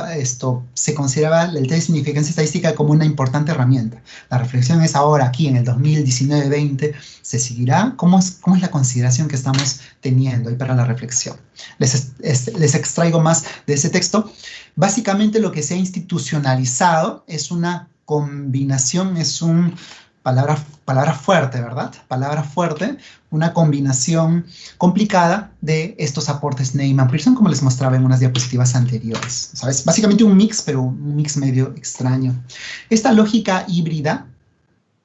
se consideraba el test de significancia estadística como una importante herramienta. La reflexión es ahora, aquí en el 2019-20, ¿se seguirá? ¿Cómo es la consideración que estamos teniendo ahí para la reflexión? Les extraigo más de ese texto. Básicamente lo que se ha institucionalizado es una combinación, palabra fuerte, ¿verdad? Palabra fuerte, una combinación complicada de estos aportes Neyman-Pearson, como les mostraba en unas diapositivas anteriores. ¿Sabes? Básicamente un mix, pero un mix medio extraño. Esta lógica híbrida,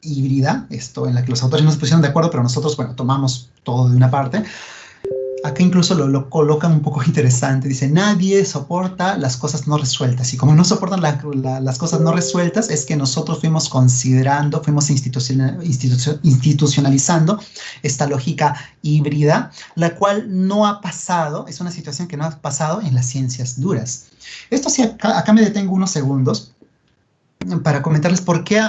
en la que los autores no se pusieron de acuerdo, pero nosotros, bueno, tomamos todo de una parte. Acá incluso lo colocan un poco interesante. Dice, nadie soporta las cosas no resueltas. Y como no soportan las cosas no resueltas, es que nosotros fuimos institucionalizando esta lógica híbrida, la cual no ha pasado, es una situación que no ha pasado en las ciencias duras. Esto sí, acá me detengo unos segundos para comentarles por qué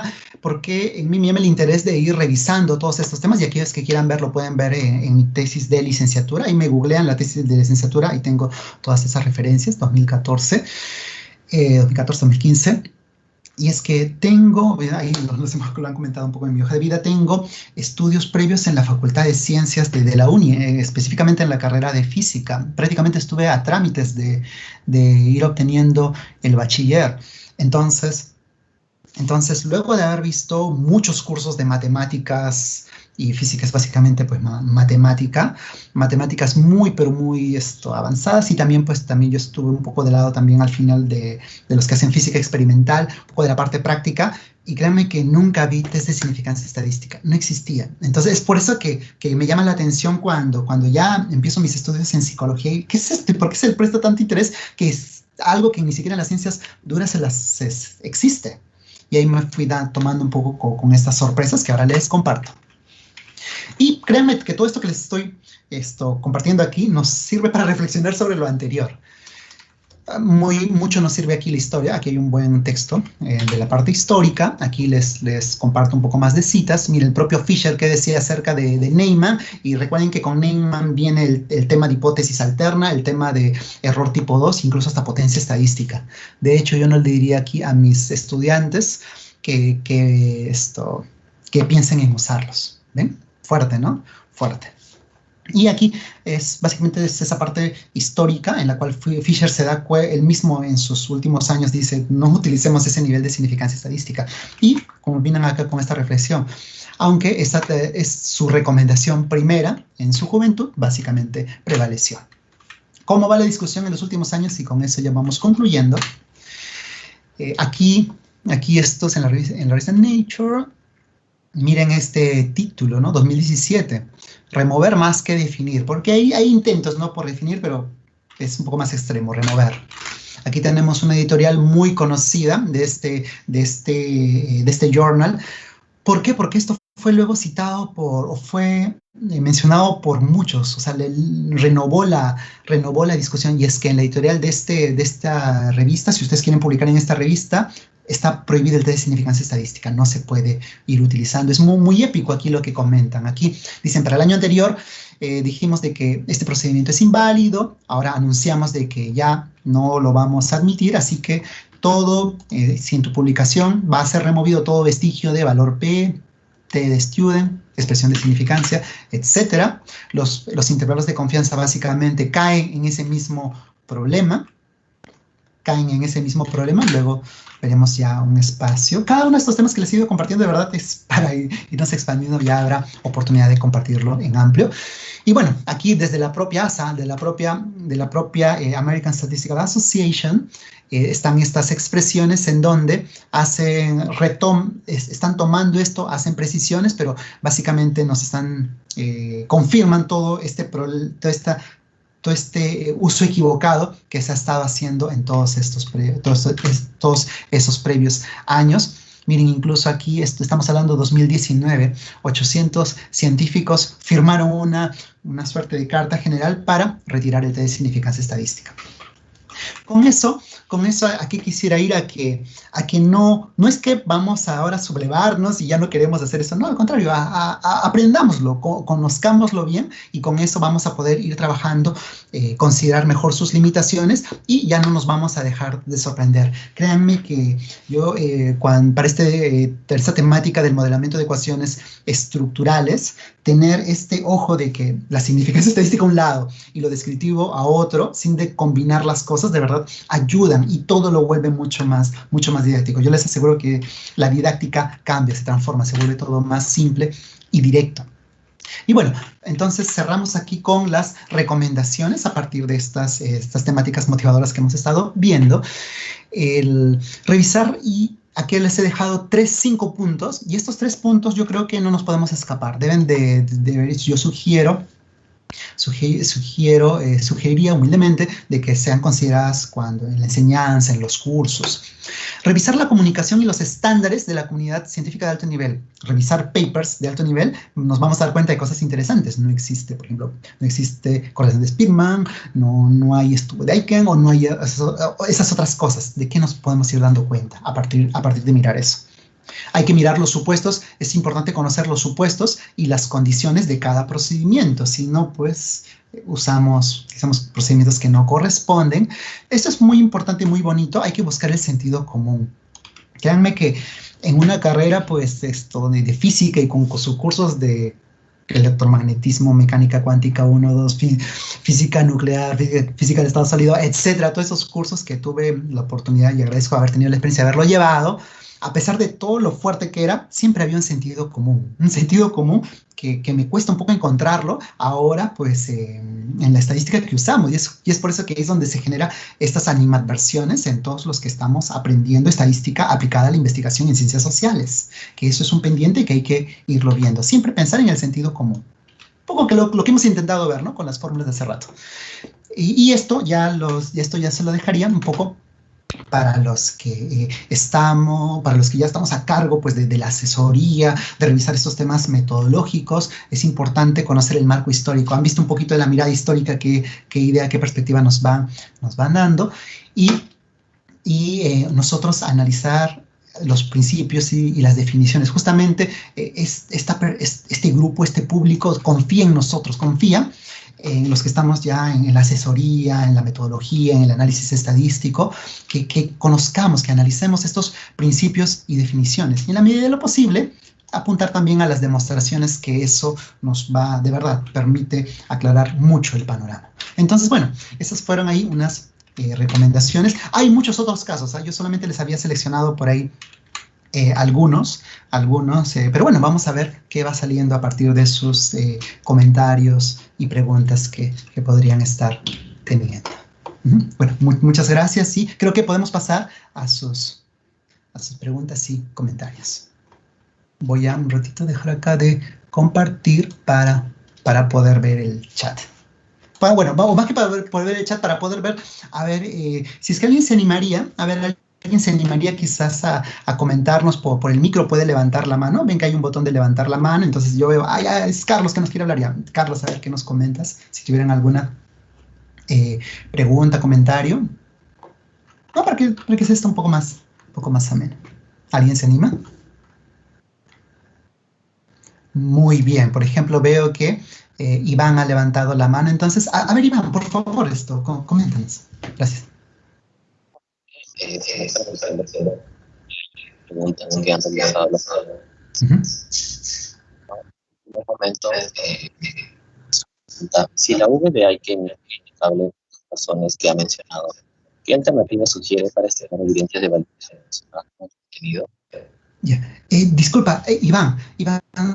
en mí me llama el interés de ir revisando todos estos temas, y aquellos que quieran verlo pueden ver en mi tesis de licenciatura. Ahí me googlean la tesis de licenciatura y tengo todas esas referencias, 2014-2015. Y es que tengo, ahí lo han comentado un poco en mi hoja de vida, tengo estudios previos en la Facultad de Ciencias de la UNI, específicamente en la carrera de física. Prácticamente estuve a trámites de ir obteniendo el bachiller. Entonces, luego de haber visto muchos cursos de matemáticas, y física es básicamente pues matemáticas muy, pero muy avanzadas, y también yo estuve un poco de lado también al final de los que hacen física experimental, un poco de la parte práctica, y créanme que nunca vi test de significancia estadística, no existía. Entonces es por eso que me llama la atención cuando ya empiezo mis estudios en psicología. ¿Qué es esto? ¿Por qué se le presta tanto interés? Que es algo que ni siquiera en las ciencias duras existe. Y ahí me fui tomando un poco con estas sorpresas que ahora les comparto. Y créanme que todo esto que les estoy compartiendo aquí nos sirve para reflexionar sobre lo anterior. Mucho nos sirve aquí la historia. Aquí hay un buen texto de la parte histórica. Aquí les comparto un poco más de citas. Miren, el propio Fisher que decía acerca de Neyman, y recuerden que con Neyman viene el tema de hipótesis alterna, el tema de error tipo 2, incluso hasta potencia estadística. De hecho, yo no le diría aquí a mis estudiantes que piensen en usarlos. ¿Ven? Fuerte, ¿no? Fuerte. Y aquí es básicamente esa parte histórica en la cual Fisher se da él mismo en sus últimos años dice, no utilicemos ese nivel de significancia estadística. Y como vienen acá con esta reflexión, aunque esta es su recomendación primera en su juventud, básicamente prevaleció. ¿Cómo va la discusión en los últimos años? Y con eso ya vamos concluyendo. Aquí esto es en la revista Nature. Miren este título, ¿no? 2017. Remover más que definir. Porque hay intentos, ¿no?, por definir, pero es un poco más extremo, remover. Aquí tenemos una editorial muy conocida de este journal. ¿Por qué? Porque esto fue luego citado fue mencionado por muchos. O sea, renovó la discusión. Y es que en la editorial de esta revista, si ustedes quieren publicar en esta revista, está prohibido el test de significancia estadística, no se puede ir utilizando. Es muy épico aquí lo que comentan. Aquí dicen, para el año anterior dijimos de que este procedimiento es inválido, ahora anunciamos de que ya no lo vamos a admitir, así que todo, si en tu publicación va a ser removido todo vestigio de valor P, T de student, expresión de significancia, etcétera, los intervalos de confianza básicamente caen en ese mismo problema. caen en ese mismo problema. Luego veremos ya un espacio. Cada uno de estos temas que les he ido compartiendo, de verdad, es para irnos expandiendo. Ya habrá oportunidad de compartirlo en amplio. Y bueno, aquí desde la propia ASA, de la propia American Statistical Association, están estas expresiones en donde están tomando esto, hacen precisiones, pero básicamente nos confirman todo este uso equivocado que se ha estado haciendo en todos esos previos años. Miren, incluso aquí estamos hablando de 2019, 800 científicos firmaron una suerte de carta general para retirar el test de significancia estadística. Con eso, aquí quisiera ir a que no es que vamos ahora a sublevarnos y ya no queremos hacer eso, no, al contrario, aprendámoslo, conozcámoslo bien y con eso vamos a poder ir trabajando, considerar mejor sus limitaciones y ya no nos vamos a dejar de sorprender. Créanme que yo, para esta temática del modelamiento de ecuaciones estructurales, tener este ojo de que la significancia estadística a un lado y lo descriptivo a otro, sin de combinar las cosas, de verdad ayudan y todo lo vuelve mucho más didáctico. Yo les aseguro que la didáctica cambia, se transforma, se vuelve todo más simple y directo. Y bueno, entonces cerramos aquí con las recomendaciones a partir de estas temáticas motivadoras que hemos estado viendo. El revisar, y aquí les he dejado 5 puntos, y estos 3 puntos yo creo que no nos podemos escapar. Deben de ver, yo sugeriría humildemente de que sean consideradas cuando en la enseñanza, en los cursos. Revisar la comunicación y los estándares de la comunidad científica de alto nivel. Revisar papers de alto nivel, nos vamos a dar cuenta de cosas interesantes. No existe, por ejemplo, no existe correlación de Spearman, no hay estudio de Aiken, o no hay esas otras cosas. ¿De qué nos podemos ir dando cuenta a partir de mirar eso? Hay que mirar los supuestos, es importante conocer los supuestos y las condiciones de cada procedimiento, si no, pues usamos procedimientos que no corresponden. Esto es muy importante y muy bonito, hay que buscar el sentido común. Créanme que en una carrera, pues, de física y con sus cursos de electromagnetismo, mecánica cuántica 1, 2, física nuclear, física de estado sólido, etcétera, todos esos cursos que tuve la oportunidad y agradezco haber tenido la experiencia de haberlo llevado, a pesar de todo lo fuerte que era, siempre había un sentido común que me cuesta un poco encontrarlo ahora, pues, en la estadística que usamos, y es por eso que es donde se genera estas animadversiones en todos los que estamos aprendiendo estadística aplicada a la investigación en ciencias sociales, que eso es un pendiente que hay que irlo viendo, siempre pensar en el sentido común, un poco que lo que hemos intentado ver, ¿no?, con las fórmulas de hace rato, y esto ya se lo dejaría un poco para los que ya estamos a cargo, pues, de la asesoría, de revisar estos temas metodológicos. Es importante conocer el marco histórico. Han visto un poquito de la mirada histórica, qué idea, qué perspectiva nos van dando, y nosotros analizar los principios y las definiciones. Justamente este grupo, este público confía en nosotros, confía en los que estamos ya en la asesoría, en la metodología, en el análisis estadístico, que conozcamos, que analicemos estos principios y definiciones. Y en la medida de lo posible, apuntar también a las demostraciones, que eso nos va, de verdad, permite aclarar mucho el panorama. Entonces, bueno, esas fueron ahí unas recomendaciones. Hay muchos otros casos, yo solamente les había seleccionado por ahí algunos, pero bueno, vamos a ver qué va saliendo a partir de sus comentarios y preguntas que podrían estar teniendo. Bueno, muchas gracias, y creo que podemos pasar a sus preguntas y comentarios. Voy a un ratito dejar acá de compartir para poder ver el chat. Bueno, más que para poder ver el chat, para poder ver, a ver, si es que alguien se animaría, alguien se animaría quizás a comentarnos por el micro, puede levantar la mano. Ven que hay un botón de levantar la mano, entonces yo veo, es Carlos que nos quiere hablar ya. Carlos, a ver qué nos comentas, si tuvieran alguna pregunta, comentario. No, para que sea esto un poco más ameno. ¿Alguien se anima? Muy bien, por ejemplo, veo que Iván ha levantado la mano, entonces, a ver, Iván, por favor, coméntanos. Gracias. Preguntas que han realizado. En un momento, si la V de Aiken es indicable por las razones que ha mencionado, ¿Qué alternativa sugiere para estrenar evidencias de validación contenido? Ya. Disculpa, Iván,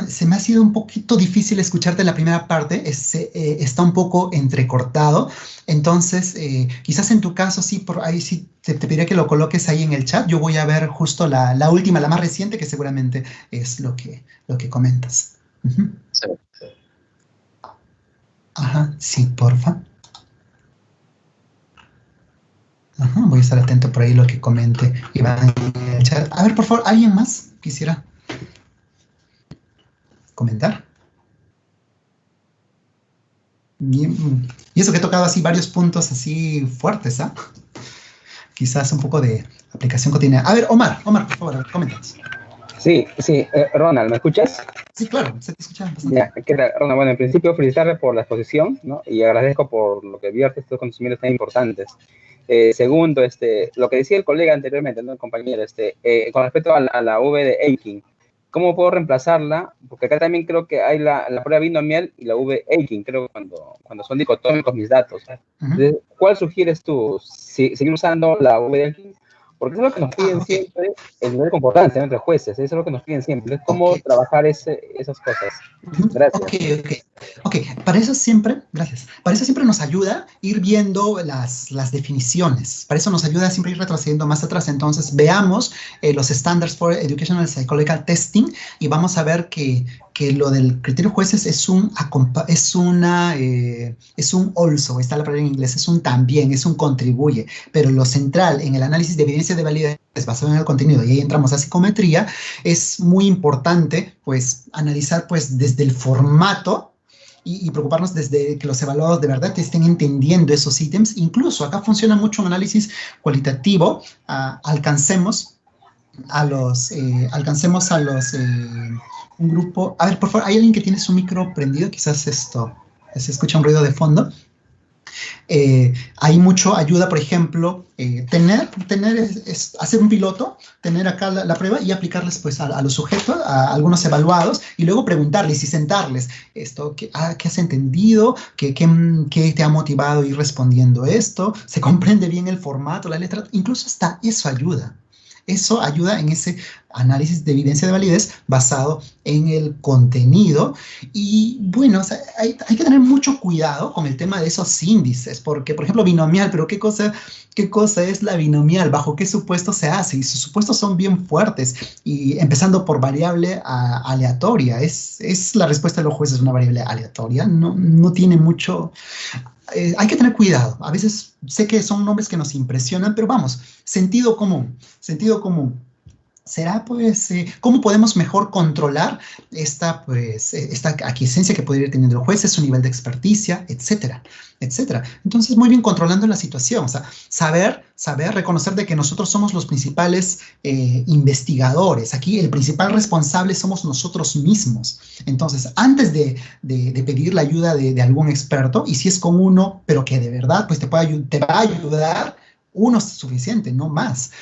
se me ha sido un poquito difícil escucharte la primera parte, está un poco entrecortado, entonces quizás en tu caso sí, por ahí sí te pediría que lo coloques ahí en el chat, yo voy a ver justo la última, la más reciente, que seguramente es lo que comentas. Uh-huh. Sí. Ajá, sí, porfa. Ajá, voy a estar atento por ahí lo que comente Iván en el chat. A ver, por favor, ¿alguien más quisiera comentar? Y eso que he tocado así varios puntos así fuertes, ¿ah? Quizás un poco de aplicación cotidiana. A ver, Omar, por favor, coméntanos. Sí, Ronald, ¿me escuchas? Sí, claro, se te escucha bastante. Ya, ¿qué tal, Ronald? Bueno, en principio felicitarle por la exposición, ¿no? Y agradezco por lo que vierte estos conocimientos tan importantes. Segundo, lo que decía el colega anteriormente, ¿no? El compañero, con respecto a la V de Eiking, ¿cómo puedo reemplazarla? Porque acá también creo que hay la prueba binomial y la V Eiking, creo, cuando son dicotómicos mis datos. Entonces, ¿cuál sugieres tú? ¿Seguir usando la V de Eiking? Porque eso es lo que nos piden siempre, el nivel de concordancia entre jueces, eso es lo que nos piden siempre, es cómo trabajar esas cosas. Gracias. Ok, para eso siempre, gracias, para eso siempre nos ayuda ir viendo las definiciones, para eso nos ayuda siempre ir retrocediendo más atrás, entonces veamos los Standards for Educational Psychological Testing y vamos a ver que lo del criterio jueces es un also, está la palabra en inglés, es un también, es un contribuye, pero lo central en el análisis de evidencia de validez basado en el contenido, y ahí entramos a psicometría, es muy importante, pues, analizar, pues, desde el formato y preocuparnos desde que los evaluados de verdad estén entendiendo esos ítems. Incluso acá funciona mucho un análisis cualitativo, alcancemos a los, un grupo, a ver, por favor, ¿hay alguien que tiene su micro prendido? Quizás se escucha un ruido de fondo. Hay mucho ayuda, por ejemplo, hacer un piloto, tener acá la prueba y aplicarles pues a los sujetos, a algunos evaluados, y luego preguntarles y sentarles ¿qué has entendido? ¿Qué te ha motivado a ir respondiendo esto? ¿Se comprende bien el formato, la letra? Incluso hasta eso ayuda. Eso ayuda en ese análisis de evidencia de validez basado en el contenido. Y bueno, o sea, hay que tener mucho cuidado con el tema de esos índices, porque, por ejemplo, binomial, pero ¿qué cosa es la binomial? ¿Bajo qué supuesto se hace? Y sus supuestos son bien fuertes, y empezando por variable aleatoria. Es la respuesta de los jueces, una variable aleatoria. No tiene mucho... hay que tener cuidado. A veces sé que son nombres que nos impresionan, pero vamos, sentido común. Será, pues, cómo podemos mejor controlar esta aquiescencia que podría ir teniendo el juez, su nivel de experticia, etcétera, etcétera. Entonces, muy bien controlando la situación, o sea, saber reconocer de que nosotros somos los principales investigadores. Aquí el principal responsable somos nosotros mismos. Entonces, antes de pedir la ayuda de algún experto, y si es con uno, pero que de verdad pues te va a ayudar, uno es suficiente, no más.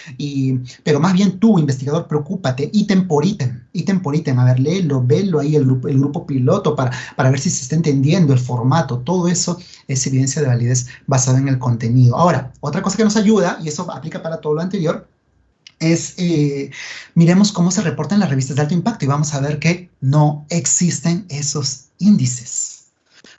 Pero más bien tú, investigador, preocúpate ítem por ítem. A ver, léelo, velo ahí el grupo piloto para ver si se está entendiendo el formato. Todo eso es evidencia de validez basada en el contenido. Ahora, otra cosa que nos ayuda, y eso aplica para todo lo anterior, es miremos cómo se reportan las revistas de alto impacto y vamos a ver que no existen esos índices.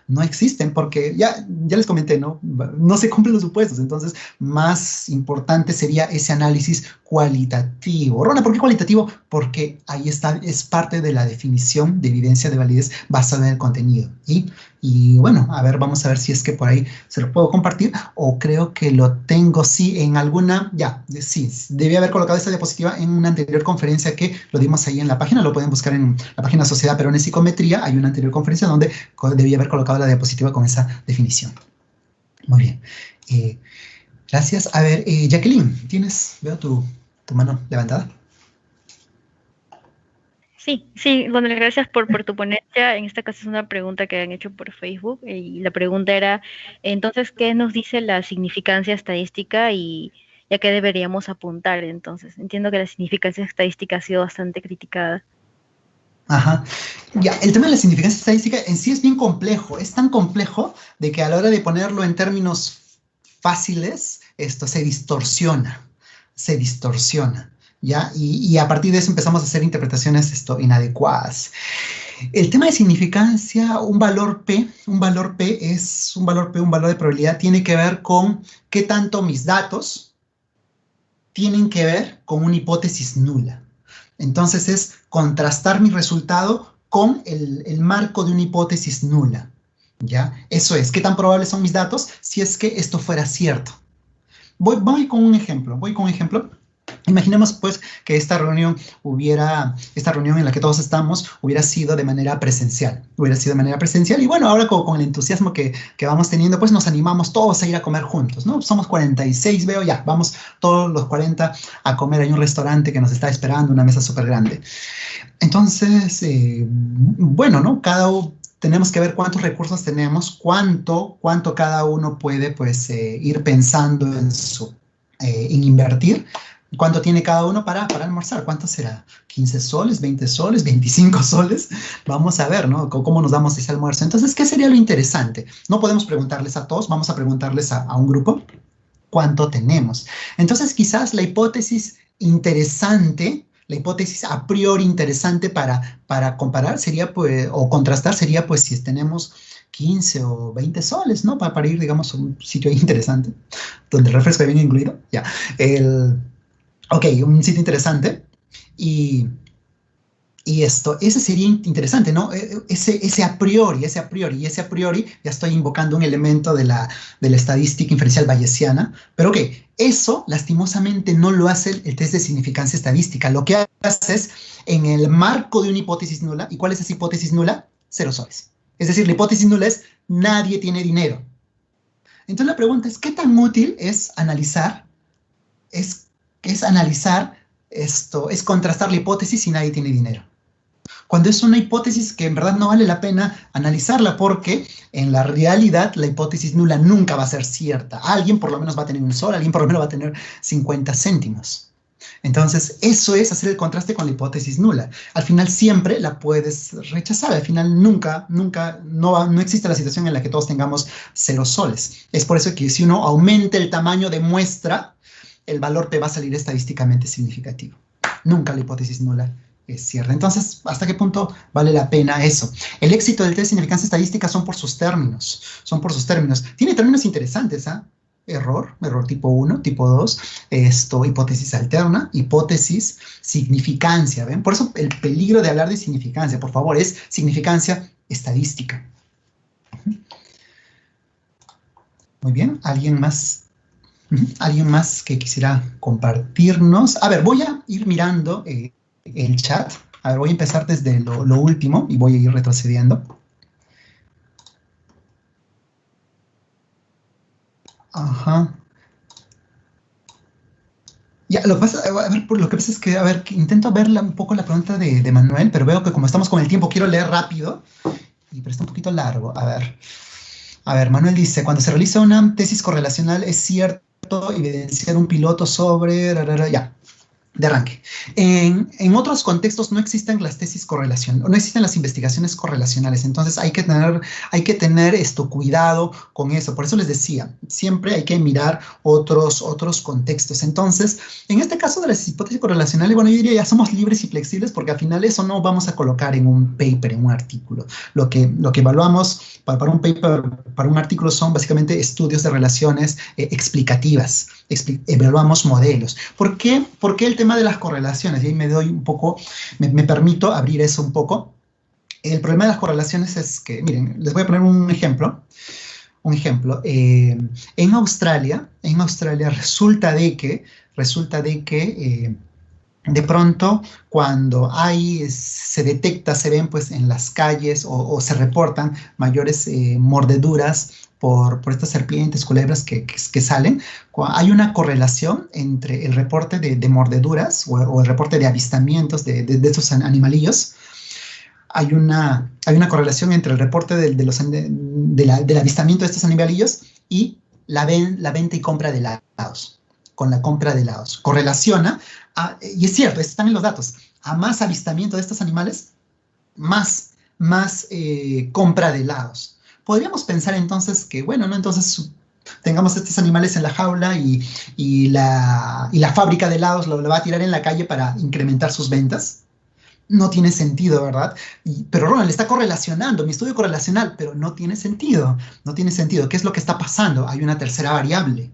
No existen porque ya les comenté, ¿no? No se cumplen los supuestos. Entonces, más importante sería ese análisis cualitativo. Rona, ¿por qué cualitativo? Porque ahí está, es parte de la definición de evidencia de validez basada en el contenido. Y bueno, a ver, vamos a ver si es que por ahí se lo puedo compartir o creo que lo tengo, sí, en alguna, sí, debí haber colocado esta diapositiva en una anterior conferencia que lo dimos ahí en la página, lo pueden buscar en la página Sociedad Peruana de Psicometría, hay una anterior conferencia donde debí haber colocado la diapositiva con esa definición. Muy bien. Gracias. A ver, Jacqueline, veo tu mano levantada. Sí, bueno, gracias por tu ponencia. En este caso es una pregunta que han hecho por Facebook y la pregunta era, entonces, ¿qué nos dice la significancia estadística y a qué deberíamos apuntar? Entonces, entiendo que la significancia estadística ha sido bastante criticada. Ajá. Ya, el tema de la significancia estadística en sí es bien complejo. Es tan complejo de que a la hora de ponerlo en términos fáciles esto se distorsiona, ¿ya? Y a partir de eso empezamos a hacer interpretaciones inadecuadas. El tema de significancia, un valor P es un valor de probabilidad, tiene que ver con qué tanto mis datos tienen que ver con una hipótesis nula. Entonces es contrastar mi resultado con el marco de una hipótesis nula, ¿ya? Eso es, qué tan probables son mis datos si es que esto fuera cierto. Voy con un ejemplo. Imaginemos pues que esta reunión en la que todos estamos hubiera sido de manera presencial. Y bueno, ahora con el entusiasmo que vamos teniendo, pues nos animamos todos a ir a comer juntos, ¿no? Somos 46, veo, ya, vamos todos los 40 a comer. Hay un restaurante que nos está esperando, una mesa súper grande. Entonces, bueno, ¿no? Tenemos que ver cuántos recursos tenemos, cuánto cada uno puede pues ir pensando en invertir. ¿Cuánto tiene cada uno para almorzar? ¿Cuánto será? ¿15 soles? ¿20 soles? ¿25 soles? Vamos a ver, ¿no? ¿Cómo nos damos ese almuerzo? Entonces, ¿qué sería lo interesante? No podemos preguntarles a todos, vamos a preguntarles a un grupo cuánto tenemos. Entonces, quizás la hipótesis interesante, la hipótesis a priori interesante para comparar sería, pues, o contrastar sería, pues, si tenemos 15 o 20 soles, ¿no? Para ir, digamos, a un sitio interesante, donde el refresco viene incluido, ya. Ok, un sitio interesante y ese sería interesante, ¿no? Ese a priori, ya estoy invocando un elemento de la estadística inferencial bayesiana, pero ok, eso lastimosamente no lo hace el test de significancia estadística, lo que hace es en el marco de una hipótesis nula. ¿Y cuál es esa hipótesis nula? 0 soles. Es decir, la hipótesis nula es nadie tiene dinero. Entonces la pregunta es, ¿qué tan útil es analizar? Es contrastar la hipótesis si nadie tiene dinero. Cuando es una hipótesis que en verdad no vale la pena analizarla porque en la realidad la hipótesis nula nunca va a ser cierta. Alguien por lo menos va a tener un sol, alguien por lo menos va a tener 50 céntimos. Entonces, eso es hacer el contraste con la hipótesis nula. Al final siempre la puedes rechazar. Al final no existe la situación en la que todos tengamos 0 soles. Es por eso que si uno aumenta el tamaño de muestra, el valor P va a salir estadísticamente significativo. Nunca la hipótesis nula es cierta. Entonces, ¿hasta qué punto vale la pena eso? El éxito del test de significancia estadística son por sus términos. Tiene términos interesantes, ¿ah? Error tipo 1, tipo 2, hipótesis alterna, hipótesis, significancia, ¿ven? Por eso el peligro de hablar de significancia, por favor, es significancia estadística. Muy bien, ¿alguien más? ¿Alguien más que quisiera compartirnos? A ver, voy a ir mirando el chat. A ver, voy a empezar desde lo último y voy a ir retrocediendo. Ajá. Ya, lo que pasa es que, a ver, intento ver un poco la pregunta de Manuel, pero veo que como estamos con el tiempo, quiero leer rápido, pero está un poquito largo. A ver, Manuel dice, cuando se realiza una tesis correlacional, ¿es cierto evidenciar un piloto sobre... Ya, de arranque. En otros contextos no existen las tesis correlacionales, no existen las investigaciones correlacionales, entonces hay que tener cuidado con eso. Por eso les decía, siempre hay que mirar otros contextos. Entonces, en este caso de las hipótesis correlacionales, bueno, yo diría ya somos libres y flexibles porque al final eso no vamos a colocar en un paper, en un artículo. Lo que evaluamos para un paper, para un artículo son básicamente estudios de relaciones explicativas. Evaluamos modelos. ¿Por qué el tema de las correlaciones? Y ahí me doy un poco, me permito abrir eso un poco. El problema de las correlaciones es que, miren, les voy a poner un ejemplo. En Australia resulta de que de pronto cuando se ven pues en las calles o se reportan mayores mordeduras por estas serpientes, culebras que salen, hay una correlación entre el reporte de mordeduras o el reporte de avistamientos de estos animalillos. Hay una correlación entre el reporte del avistamiento de estos animalillos y la venta y compra de helados. Con la compra de helados. Correlaciona, y es cierto, están en los datos, a más avistamiento de estos animales, más compra de helados. Podríamos pensar entonces que, bueno, ¿no? Entonces tengamos estos animales en la jaula y la fábrica de helados lo va a tirar en la calle para incrementar sus ventas. No tiene sentido, ¿verdad? Pero Ronald está correlacionando, mi estudio correlacional, pero no tiene sentido, no tiene sentido. ¿Qué es lo que está pasando? Hay una tercera variable.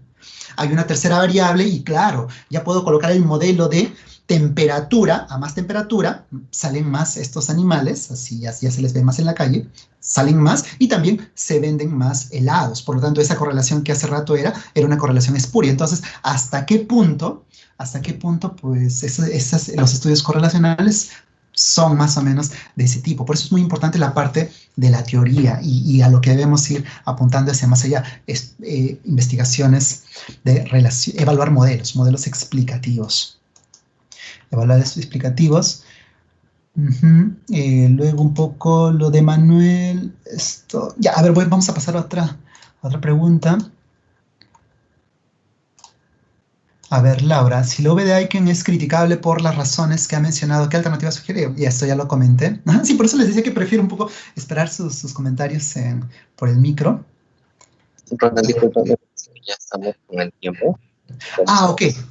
Hay una tercera variable y claro, ya puedo colocar el modelo de temperatura, a más temperatura, salen más estos animales, así ya se les ve más en la calle, salen más y también se venden más helados. Por lo tanto, esa correlación que hace rato era una correlación espuria. Entonces, ¿hasta qué punto, pues, los estudios correlacionales son más o menos de ese tipo? Por eso es muy importante la parte de la teoría y a lo que debemos ir apuntando hacia más allá, es investigaciones de evaluar modelos explicativos. Evaluar estos explicativos. Luego un poco lo de Manuel. Esto, ya, a ver, vamos a pasar a otra pregunta. A ver, Laura, si lo de Aiken es criticable por las razones que ha mencionado, ¿qué alternativa sugiere? Y esto ya lo comenté. Sí, por eso les decía que prefiero un poco esperar sus comentarios por el micro. Ronald, discúlpame, ya estamos con el tiempo.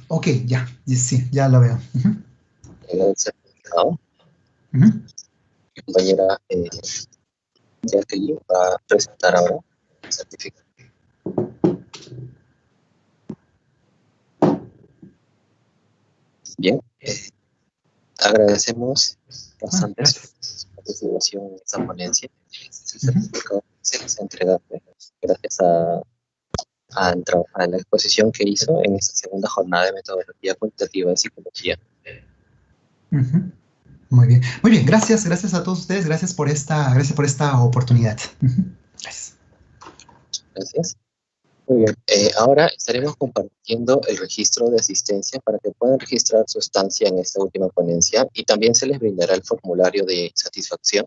Ok, ya, sí, ya lo veo. El certificado. Mi compañera Jacqueline va a presentar ahora el certificado. Bien, agradecemos bastante su participación en esta ponencia. El certificado se les entrega gracias a la exposición que hizo en esta segunda jornada de metodología cuantitativa de psicología. Muy bien, gracias a todos ustedes, gracias por esta oportunidad. Gracias. Muy bien, ahora estaremos compartiendo el registro de asistencia para que puedan registrar su estancia en esta última ponencia y también se les brindará el formulario de satisfacción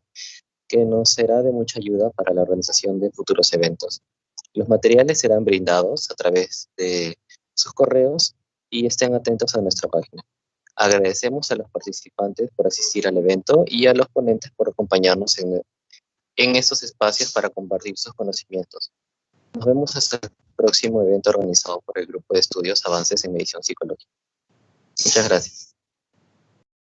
que nos será de mucha ayuda para la organización de futuros eventos. Los materiales serán brindados a través de sus correos y estén atentos a nuestra página. Agradecemos a los participantes por asistir al evento y a los ponentes por acompañarnos en estos espacios para compartir sus conocimientos. Nos vemos hasta el próximo evento organizado por el Grupo de Estudios Avances en Medición Psicológica. Muchas gracias.